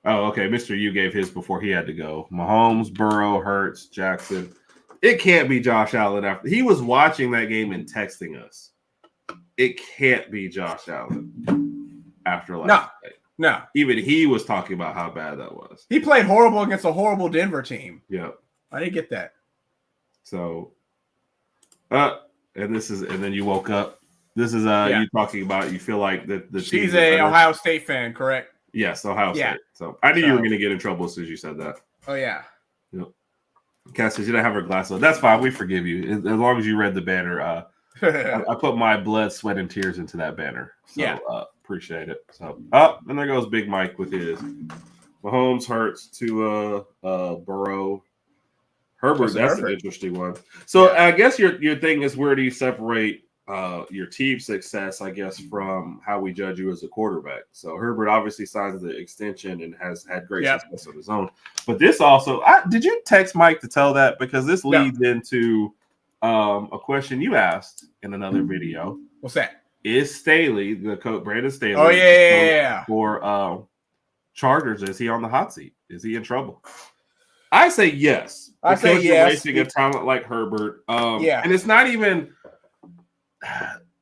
Oh, okay. Mr. U gave his before he had to go. Mahomes, Burrow, Hurts, Jackson. It can't be Josh Allen after he was watching that game and texting us. It can't be Josh Allen after last night. No. Even he was talking about how bad that was. He played horrible against a horrible Denver team. Yeah. I didn't get that. So, and then you woke up. This is you talking about you feel like the she's a Ohio State fan, correct? Yes, Ohio State. So I knew you were going to get in trouble as soon as you said that. Oh yeah. Yep. Cass says you don't have her glass on. That's fine. We forgive you as long as you read the banner. I put my blood, sweat, and tears into that banner. So appreciate it. So and there goes Big Mike with his Mahomes, Hurts, Tua, Burrow, Herbert. That's an interesting one. So I guess your thing is, where do you separate your team success, I guess, from how we judge you as a quarterback? So Herbert obviously signs the extension and has had great success on his own. But this also, did you text Mike to tell that? Because this leads into a question you asked in another video. What's that? Is Staley, the coach, Brandon Staley, for Chargers, is he on the hot seat? Is he in trouble? I say yes. I say yes. Wasting a talent like Herbert. And it's not even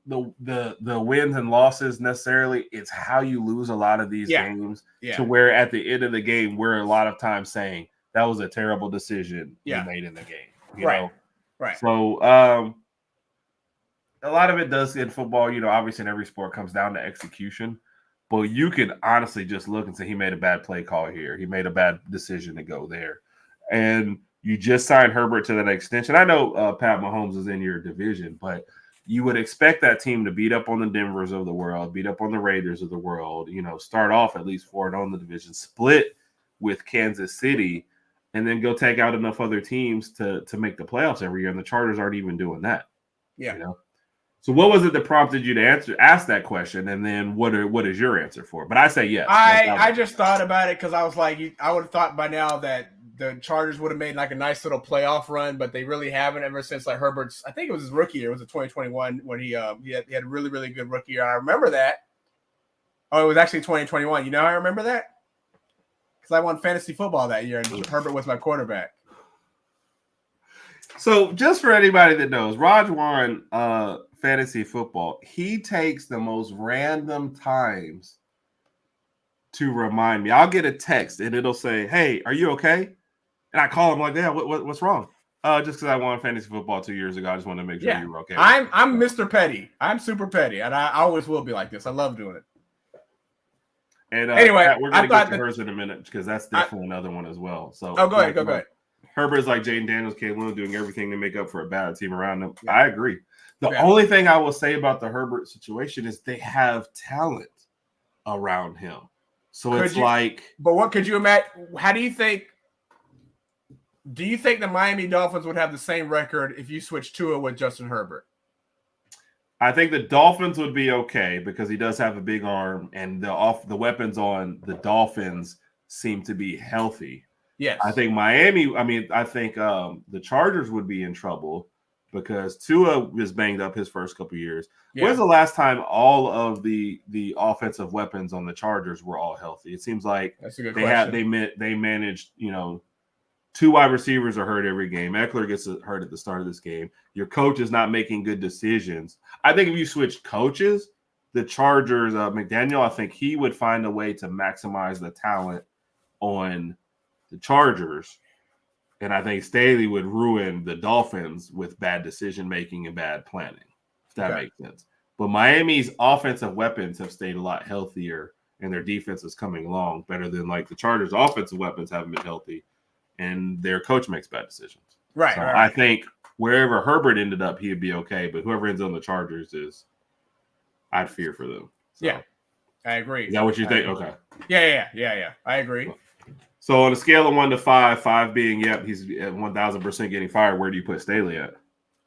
the wins and losses necessarily. It's how you lose a lot of these games to where at the end of the game, we're a lot of times saying that was a terrible decision you made in the game. You know? Right. So a lot of it does in football, obviously in every sport comes down to execution. But you can honestly just look and say he made a bad play call here. He made a bad decision to go there. And you just signed Herbert to that extension. I know Pat Mahomes is in your division, but you would expect that team to beat up on the Denvers of the world, beat up on the Raiders of the world, start off at least 4-0 in the division, split with Kansas City, and then go take out enough other teams to make the playoffs every year. And the Chargers aren't even doing that. Yeah. So what was it that prompted you to ask that question? And then what is your answer for it? But I say yes. I just thought about it because I was like, I would have thought by now that the Chargers would have made like a nice little playoff run, but they really haven't ever since Herbert's, I think it was his rookie year. It was 2021 when he had a really, really good rookie year. I remember that. Oh, it was actually 2021. You know how I remember that? Because I won fantasy football that year and Herbert was my quarterback. So just for anybody that knows, Raj Warren, fantasy football, he takes the most random times to remind me. I'll get a text and it'll say, "Hey, are you okay?" And I call him like, "Yeah, what's wrong?" Just because I won fantasy football 2 years ago, I just wanted to make sure you were okay. I'm Mr. Petty. I'm super petty, and I always will be like this. I love doing it. And anyway, Pat, we're gonna get to hers in a minute because that's definitely another one as well. So go ahead. Herbert's like Jaden Daniels, Caleb doing everything to make up for a bad team around them. Yeah. I agree. The only thing I will say about the Herbert situation is they have talent around him. So but what could you imagine? How do you think the Miami Dolphins would have the same record if you switched Tua with Justin Herbert? I think the Dolphins would be okay because he does have a big arm, and the weapons on the Dolphins seem to be healthy. Yes. I think Miami, I think the Chargers would be in trouble because Tua was banged up his first couple of years. Yeah. When's the last time all of the offensive weapons on the Chargers were all healthy? It seems like that's a good question. They managed, 2 wide receivers are hurt every game. Eckler gets hurt at the start of this game. Your coach is not making good decisions. I think if you switch coaches, the Chargers, McDaniel, I think he would find a way to maximize the talent on the Chargers. And I think Staley would ruin the Dolphins with bad decision-making and bad planning, if that makes sense. But Miami's offensive weapons have stayed a lot healthier, and their defense is coming along better than like the Chargers' offensive weapons haven't been healthy. And their coach makes bad decisions. Right. So I think wherever Herbert ended up, he'd be okay. But whoever ends on the Chargers I'd fear for them. So. Yeah, I agree. Is that what you think? Okay. Yeah. I agree. So on a scale of 1 to 5, 5 being, he's at 1,000% getting fired, where do you put Staley at?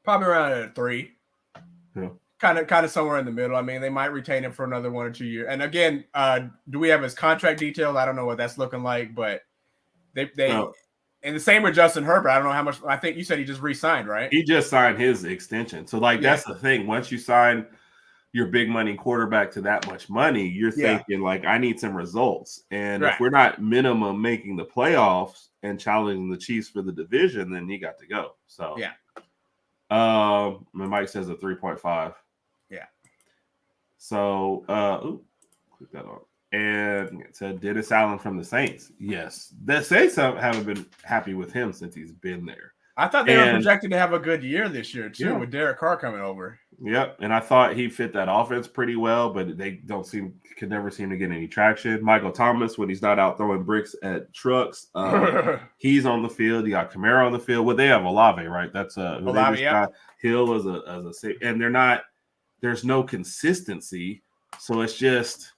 Probably around at a 3. Yeah. Kind of somewhere in the middle. I mean, they might retain him for another 1 or 2 years. And again, do we have his contract details? I don't know what that's looking like, but they and the same with Justin Herbert. I don't know how much. I think you said he just re-signed, right? He just signed his extension. So, that's the thing. Once you sign your big money quarterback to that much money, you're thinking, I need some results. And if we're not minimum making the playoffs and challenging the Chiefs for the division, then he got to go. So, Mike says a 3.5. Yeah. So, click that on. And it said Dennis Allen from the Saints. Yes. The Saints haven't been happy with him since he's been there. I thought they were projected to have a good year this year, too, with Derek Carr coming over. Yep. And I thought he fit that offense pretty well, but they could never seem to get any traction. Michael Thomas, when he's not out throwing bricks at trucks, he's on the field. You got Kamara on the field. Well, they have Olave, right? That's Olave, Hill as a and there's no consistency. So it's just.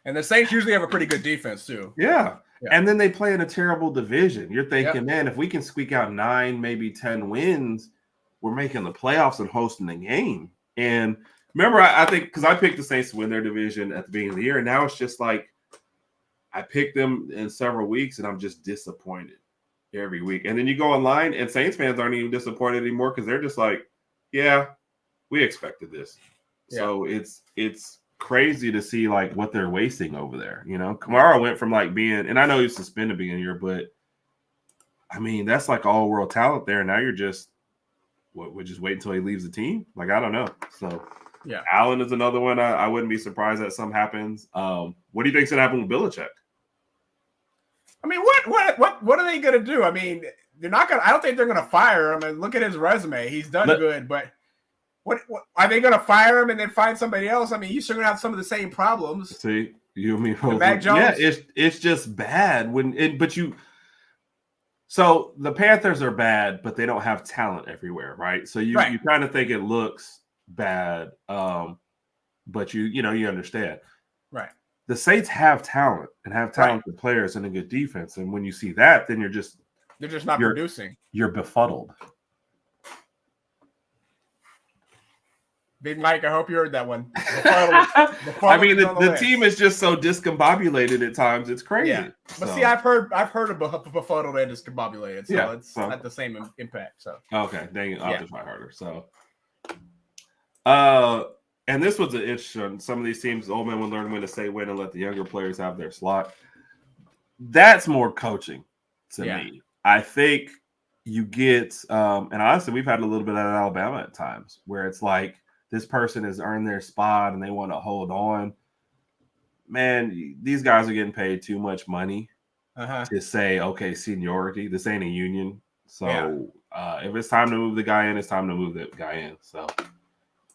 And the Saints usually have a pretty good defense, too. Yeah. And then they play in a terrible division. You're thinking, man, if we can squeak out 9, maybe 10 wins, we're making the playoffs and hosting the game. And remember, I think because I picked the Saints to win their division at the beginning of the year, and now it's just like I picked them in several weeks, and I'm just disappointed every week. And then you go online, and Saints fans aren't even disappointed anymore because they're just like, yeah, we expected this. Yeah. So it's crazy to see what they're wasting over there. Kamara went from being, and I know he's suspended being here, but I mean that's all world talent there. And now you're just we just wait until he leaves the team. I don't know. So Allen is another one. I wouldn't be surprised that something happens. What do you think's gonna happen with Belichick? I mean, what are they gonna do? I mean, they're not gonna. I don't think they're gonna fire him. I mean, look at his resume. He's done good, but. What are they going to fire him and then find somebody else? I mean, you're still going to have some of the same problems. See, you mean Mac Jones? Yeah, it's just bad So the Panthers are bad, but they don't have talent everywhere, right? So you kind of think it looks bad, but you understand, right? The Saints have talent and have talented players and a good defense, and when you see that, then they're just not producing. You're befuddled. Big Mike, I hope you heard that one. I mean, the team is just so discombobulated at times. It's crazy. Yeah. But see, I've heard of befuddled and discombobulated, so it's not the same impact. So okay, dang it, I'll have to try harder. So, and this was an issue. Some of these teams, old men would learn when to say when and let the younger players have their slot. That's more coaching to me. I think you get, and honestly, we've had a little bit of Alabama at times where it's like this person has earned their spot and they want to hold on. Man, these guys are getting paid too much money to say, okay, seniority. This ain't a union. So if it's time to move the guy in, it's time to move the guy in. So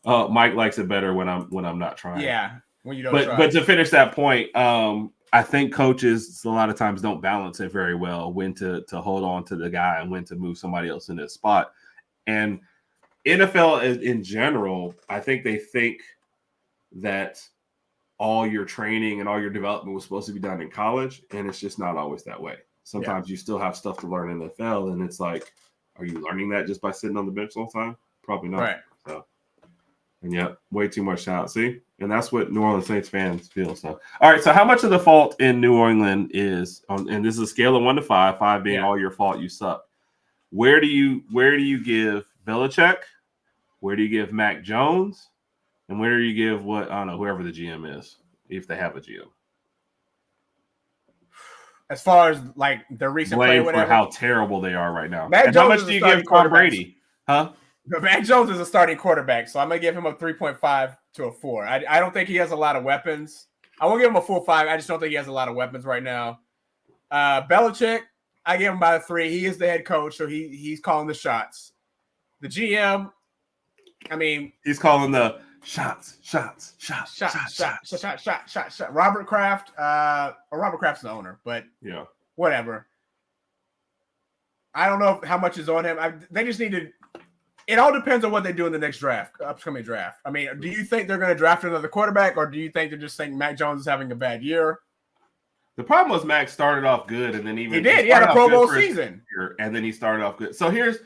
Mike likes it better when I'm not trying. Yeah, when you don't try. But to finish that point, I think coaches a lot of times don't balance it very well, when to hold on to the guy and when to move somebody else in his spot. And NFL in general, I think they think that all your training and all your development was supposed to be done in college, and it's just not always that way. Sometimes you still have stuff to learn in the NFL, and it's like, are you learning that just by sitting on the bench all the time? Probably not. Right. So, and way too much talent. See, and that's what New Orleans Saints fans feel. So, all right. So, how much of the fault in New England is on? And this is a scale of 1 to 5. 5 being all your fault, you suck. Where do you give Belichick? Where do you give Mac Jones? And where do you give whoever the GM is, if they have a GM? As far as like the recent blame play, for how terrible they are right now. And how much do you give Tom Brady? Huh? Mac Jones is a starting quarterback, so I'm gonna give him a 3.5 to a 4. I don't think he has a lot of weapons. I won't give him a full 5. I just don't think he has a lot of weapons right now. Belichick, I give him about a 3. He is the head coach, so he's calling the shots. The GM, I mean, he's calling the shots. Robert Kraft, Robert Kraft's the owner, but whatever. I don't know how much is on him. They just need to. It all depends on what they do in the next upcoming draft. I mean, do you think they're going to draft another quarterback, or do you think they're just saying Mac Jones is having a bad year? The problem was Mac started off good, and then he had a Pro Bowl season, and then he started off good. So here's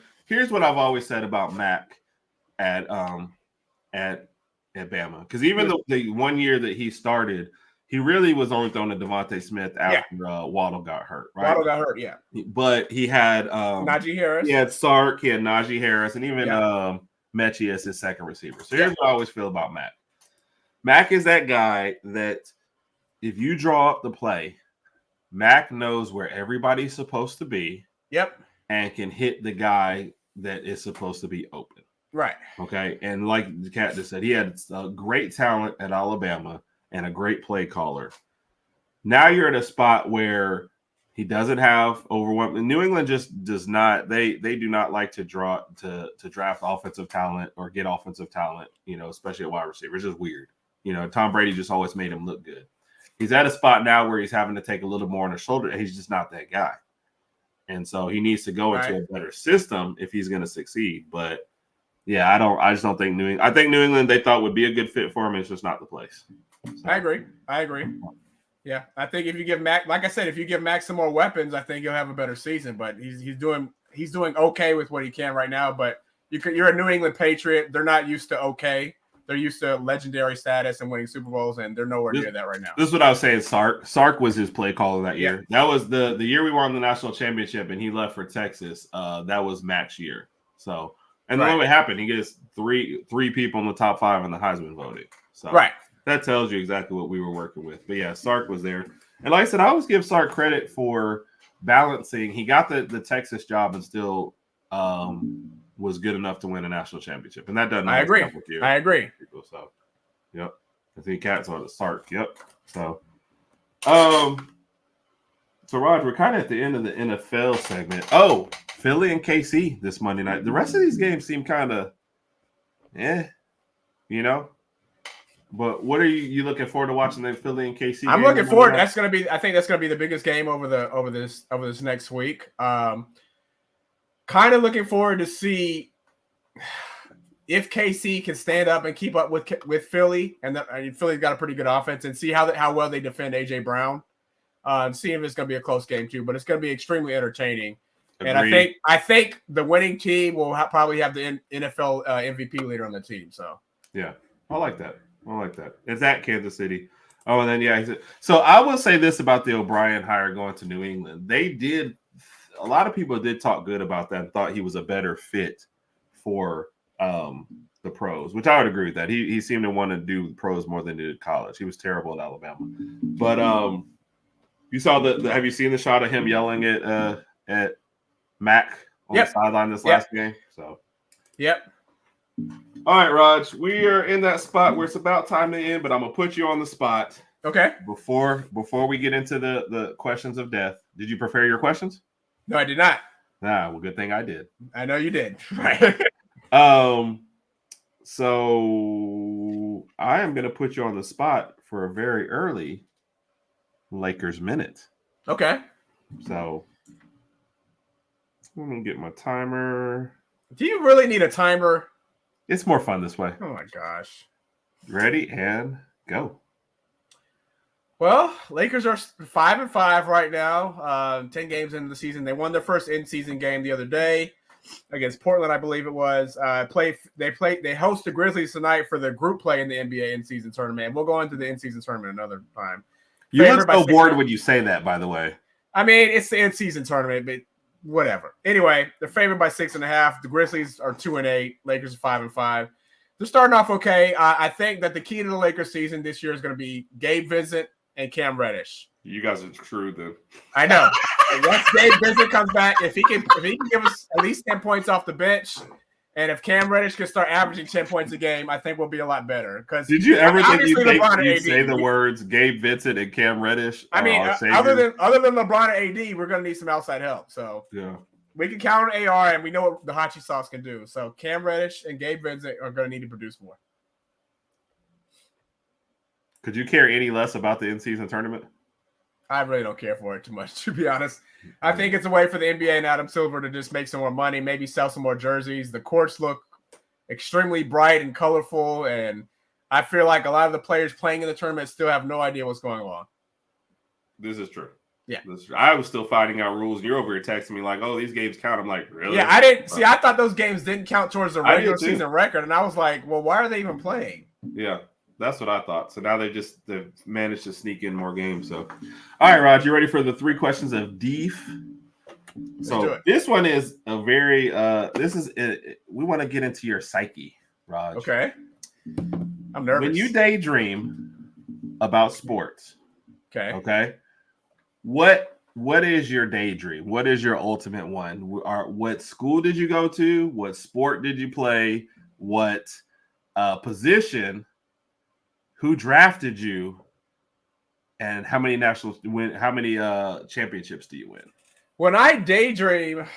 what I've always said about Mac at Bama, because even the 1 year that he started, he really was only throwing to Devontae Smith after Waddle got hurt. Right? Waddle got hurt, yeah. But he had Najee Harris. He had Sark. He had Najee Harris, and even Mechie as his second receiver. So here's what I always feel about Mac. Mac is that guy that if you draw up the play, Mac knows where everybody's supposed to be. Yep. And can hit the guy that is supposed to be open. Right. Okay. And like the cat just said, he had a great talent at Alabama and a great play caller. Now you're at a spot where he doesn't have overwhelming. New England just does not. They do not like to draft offensive talent or get offensive talent. Especially at wide receiver. It's just weird. Tom Brady just always made him look good. He's at a spot now where he's having to take a little more on his shoulder, and he's just not that guy. And so he needs to go into a better system if he's going to succeed. But yeah, I just don't think New England. I think New England they thought would be a good fit for him. It's just not the place. So. I agree. Yeah, I think if you give Mac, like I said, if you give Mac some more weapons, I think he'll have a better season. But he's doing okay with what he can right now. But you're a New England Patriot. They're not used to okay. They're used to legendary status and winning Super Bowls, and they're nowhere near that right now. This is what I was saying. Sark was his play caller that year. That was the year we won the national championship, and he left for Texas. That was Mac's year. So, and then what happened? He gets three people in the top 5 in the Heisman voting. So that tells you exactly what we were working with. But yeah, Sark was there, and like I said, I always give Sark credit for balancing. He got the Texas job and still was good enough to win a national championship, and that doesn't. I agree. So, yep. I think Cat's on the Sark. Yep. So, so Raj, we're kind of at the end of the NFL segment. Oh, Philly and KC this Monday night. The rest of these games seem kind of, But what are you looking forward to watching the Philly and KC? I'm looking forward. I think that's gonna be the biggest game over this next week. Kind of looking forward to see if KC can stand up and keep up with Philly, and Philly's got a pretty good offense, and see how well they defend AJ Brown. See if it's going to be a close game too, but it's going to be extremely entertaining. Agreed. And I think the winning team will probably have the NFL MVP leader on the team. So yeah, I like that. It's at Kansas City. Oh, and then so I will say this about the O'Brien hire going to New England. A lot of people did talk good about that and thought he was a better fit for the pros, which I would agree with that. He seemed to want to do pros more than he did college. He was terrible at Alabama. But you saw have you seen the shot of him yelling at Mac on the sideline this last game. So, yep. All right, Raj, we are in that spot where it's about time to end, but I'm gonna put you on the spot. Okay. Before we get into the questions of death, did you prepare your questions? No, I did not. Well, good thing I did. I know you did. Right. So I am gonna put you on the spot for a very early Lakers minute. Okay. So I'm gonna get my timer. Do you really need a timer? It's more fun this way. Oh my gosh. Ready and go. Well, Lakers are 5-5 right now. 10 games into the season. They won their first in-season game the other day against Portland, I believe it was. They host the Grizzlies tonight for their group play in the NBA in-season tournament. We'll go into the in-season tournament another time. You look so bored when you say that, by the way. I mean, it's the in-season tournament, but whatever. Anyway, they're favored by 6.5. The Grizzlies are 2-8. Lakers are 5-5. They're starting off okay. I think that the key to the Lakers season this year is going to be Gabe Vincent and Cam Reddish. You guys are true, then. I know. Once Gabe Vincent comes back, if he can give us at least 10 points off the bench, and if Cam Reddish can start averaging 10 points a game, I think we'll be a lot better. Because did you ever think you'd say the words Gabe Vincent and Cam Reddish? I mean, other than LeBron and AD, we're going to need some outside help. So yeah, we can count on AR, and we know what the Hachi sauce can do. So Cam Reddish and Gabe Vincent are going to need to produce more. Could you care any less about the in-season tournament? I really don't care for it too much, to be honest. I think it's a way for the NBA and Adam Silver to just make some more money, maybe sell some more jerseys. The courts look extremely bright and colorful, and I feel like a lot of the players playing in the tournament still have no idea what's going on. This is true. Yeah. This is true. I was still finding out rules. You're over here texting me like, oh, these games count. I'm like, really? Yeah, I didn't see. I thought those games didn't count towards the regular season record, and I was like, well, why are they even playing? Yeah. That's what I thought. So now they've managed to sneak in more games. So, all right, Raj, you ready for the 3 questions of Deef? So this one is a very we want to get into your psyche, Raj. Okay. I'm nervous. When you daydream about sports, okay. What is your daydream? What is your ultimate one? What school did you go to? What sport did you play? What position? Who drafted you, and how many championships do you win? When I daydream,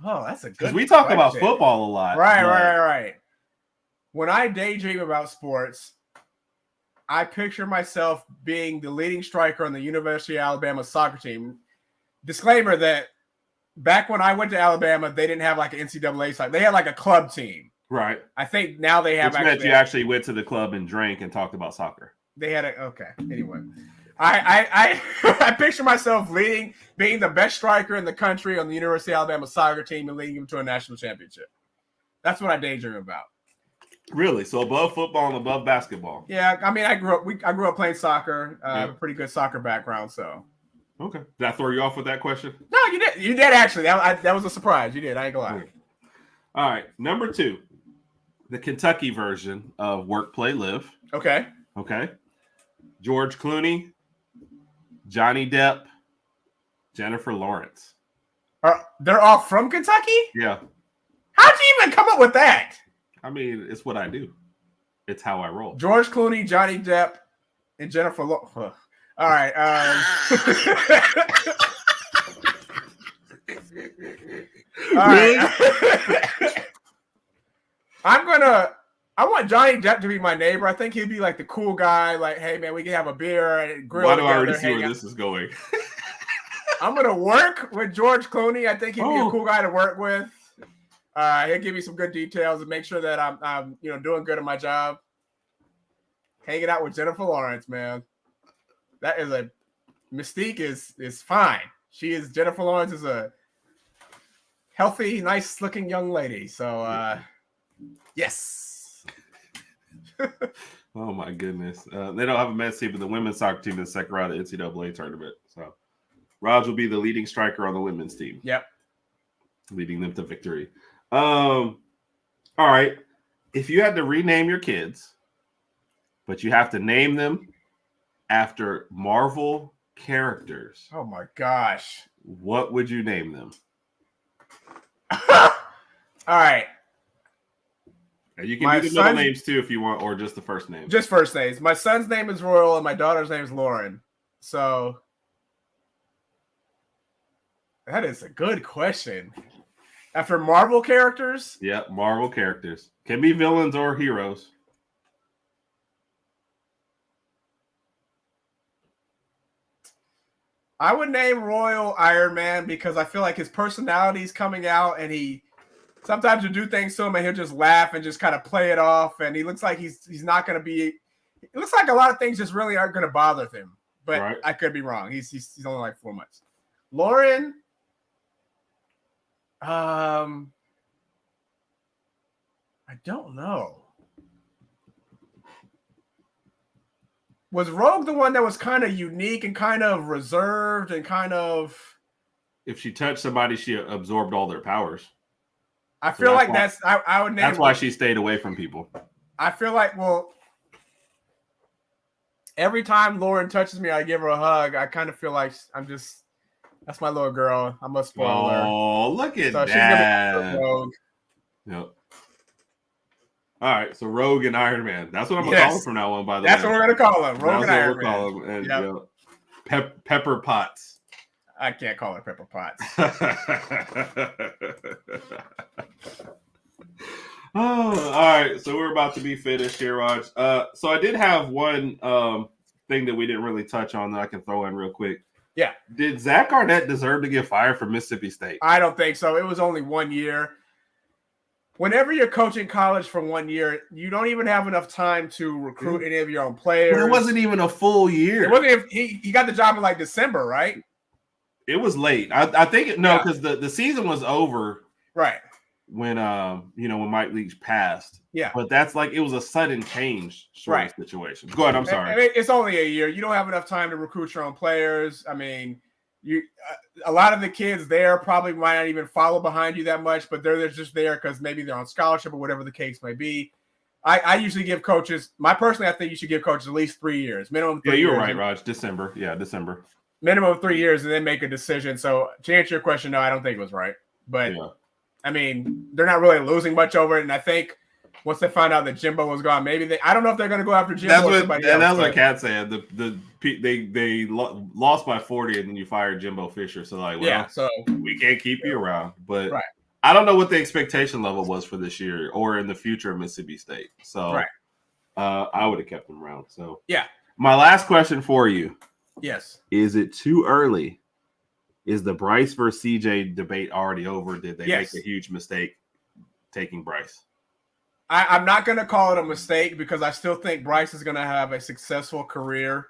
that's a good. Because we talk about football a lot, right. When I daydream about sports, I picture myself being the leading striker on the University of Alabama soccer team. Disclaimer that back when I went to Alabama, they didn't have like an NCAA side; they had like a club team. Right. I think now they have. Which meant you actually went to the club and drank and talked about soccer. They had Anyway, I picture myself being the best striker in the country on the University of Alabama soccer team and leading them to a national championship. That's what I daydream about. Really? So above football and above basketball? Yeah. I mean, I grew up playing soccer. I have a pretty good soccer background. So. Okay. Did I throw you off with that question? No, you did. You did actually. That was a surprise. You did. I ain't gonna lie. All right. Number 2. The Kentucky version of Work, Play, Live. Okay. George Clooney, Johnny Depp, Jennifer Lawrence. They're all from Kentucky? Yeah. How'd you even come up with that? I mean, it's what I do. It's how I roll. George Clooney, Johnny Depp, and Jennifer Lawrence. All right. All right. I want Johnny Depp to be my neighbor. I think he'd be like the cool guy. Like, hey man, we can have a beer and grill. Why do I already see where this is going? I'm gonna work with George Clooney. I think he'd be a cool guy to work with. He'll give me some good details and make sure that I'm doing good at my job. Hanging out with Jennifer Lawrence, man. That is Mystique is fine. Jennifer Lawrence is a healthy, nice looking young lady. So yes. Oh my goodness. They don't have a men's team, but the women's soccer team in the second round of the NCAA tournament. So Raj will be the leading striker on the women's team. Yep. Leading them to victory. All right. If you had to rename your kids, but you have to name them after Marvel characters. Oh my gosh. What would you name them? All right. And you can My do the middle son's- names too if you want, or just the first name. Just first names. My son's name is Royal and my daughter's name is Lauren. So that is a good question. After Marvel characters, Yeah, Marvel characters. Can be villains or heroes. I would name Royal Iron Man because I feel like his personality is coming out, and he sometimes you do things to him and he'll just laugh and just kind of play it off, and he looks like he's not going to be. It looks like a lot of things just really aren't going to bother him, but Right. I could be wrong. He's only like 4 months. Lauren, I don't know. Was Rogue the one that was kind of unique and kind of reserved and kind of? If she touched somebody, she absorbed all their powers. I feel that's like why- that's I would name. That's why she stayed away from people. I feel like every time Lauren touches me, I give her a hug. I kind of feel like that's my little girl. I'm a spoiler. Oh, look at So she's that. gonna be Rogue. Yep. All right, so Rogue and Iron Man. That's what I'm gonna Yes. call him from now on. By the That's way, what we're gonna call him. Rogue That's and what Iron we'll call Man. him. And, Yep. you know, Pepper Potts. I can't call her Pepper Potts. Oh, all right. So we're about to be finished here, Raj. So I did have one thing that we didn't really touch on that I can throw in real quick. Yeah. Did Zach Arnett deserve to get fired from Mississippi State? I don't think so. It was only 1 year. Whenever you're coaching college for 1 year, you don't even have enough time to recruit any of your own players. But it wasn't even a full year. It wasn't if he got the job in like December, right? It was late. I think Yeah. because the season was over Right. when when Mike Leach passed. Yeah. But that's like it was a sudden change sort Right. of situation. Go ahead. I'm sorry. I mean, it's only a year. You don't have enough time to recruit your own players. I mean, a lot of the kids there probably might not even follow behind you that much, but they're just there because maybe they're on scholarship or whatever the case may be. I usually give coaches, I think you should give coaches at least 3 years, minimum 3 Yeah, years. you're right, Raj. December. Yeah, December. Minimum 3 years and then make a decision. So to answer your question, no, I don't think it was right. But Yeah. I mean, they're not really losing much over it. And I think once they found out that Jimbo was gone, maybe I don't know if they're going to go after Jimbo That's or what somebody else. that's what but- Kat said. They lost by 40, and then you fired Jimbo Fisher. So like, well, yeah. So we can't keep you around. But Right. I don't know what the expectation level was for this year or in the future of Mississippi State. So Right. I would have kept him around. So Yeah. My last question for you: yes. is it too early? Is the Bryce versus CJ debate already over? Did they Yes. make a huge mistake taking Bryce? I'm not going to call it a mistake because I still think Bryce is going to have a successful career,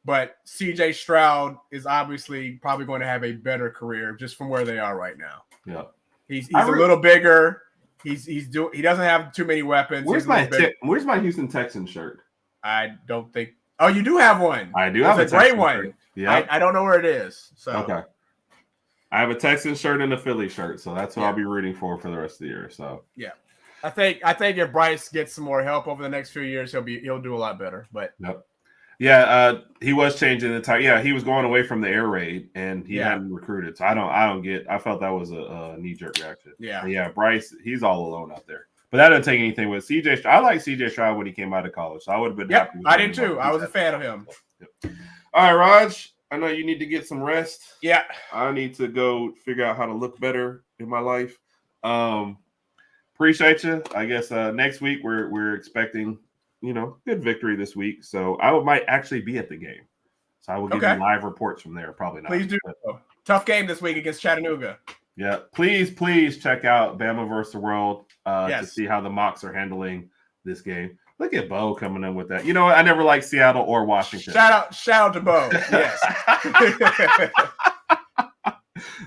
but CJ Stroud is obviously probably going to have a better career just from where they are right now. Yeah. He's a little bigger. He doesn't have too many weapons. Where's He's a little bit- Where's my Houston Texans shirt? I don't think. Oh, you do have one. I do have It's a a great Texans one. shirt. Yeah. I don't know where it is. So Okay. I have a Texans shirt and a Philly shirt, so that's what Yeah. I'll be rooting for the rest of the year. So I think if Bryce gets some more help over the next few years, he'll do a lot better. But yep. Yeah, he was changing the time. Yeah, he was going away from the air raid and he Yeah. hadn't recruited. So I felt that was a knee-jerk reaction. yeah, Yeah, Bryce, he's all alone out there. But that doesn't take anything with CJ. I like CJ Stroud when he came out of college, so I would have been yep, happy with I him. did too. I was a fan of him. All right, Raj, I know you need to get some rest. Yeah, I need to go figure out how to look better in my life. Appreciate you. I guess next week we're expecting, good victory this week. So I might actually be at the game. So I will give you live reports from there. Probably not. please do. But, Tough game this week against Chattanooga. yeah. Please check out Bama versus the World to Yes. see how the mocks are handling this game. Look at Bo coming in with that. You know what? I never liked Seattle or Washington. Shout out to Bo. Yes.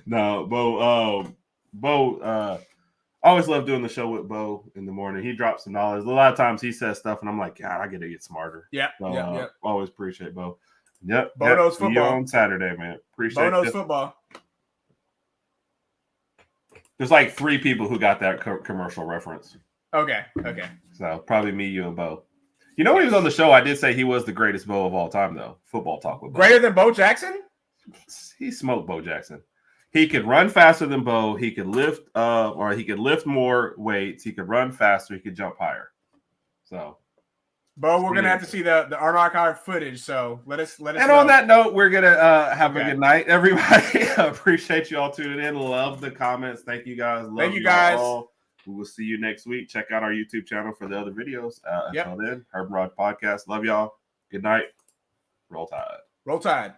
No, Bo. I always love doing the show with Bo in the morning. He drops some knowledge. A lot of times he says stuff, and I'm like, God, I got to get smarter. Yeah. So, Yeah. always appreciate Bo. Yep. Bo knows See you football. on Saturday, man. Appreciate Bo knows you. football. There's like 3 people who got that commercial reference. Okay. So probably me, you, and Bo. You know, when he was on the show, I did say he was the greatest Bo of all time, though. Football talk with Bo. Greater than Bo Jackson? He smoked Bo Jackson. he could run faster than Bo. He could lift or he could lift more weights. He could run faster. He could jump higher. So, Bo, we're gonna have to see the unarchived footage. So let us. And know. on that note, we're gonna have a good night, everybody. Appreciate you all tuning in. Love the comments. Thank you guys. Thank you guys. All. We will see you next week. Check out our YouTube channel for the other videos. Until then, Herb Rod Podcast. Love y'all. Good night. Roll Tide. Roll Tide.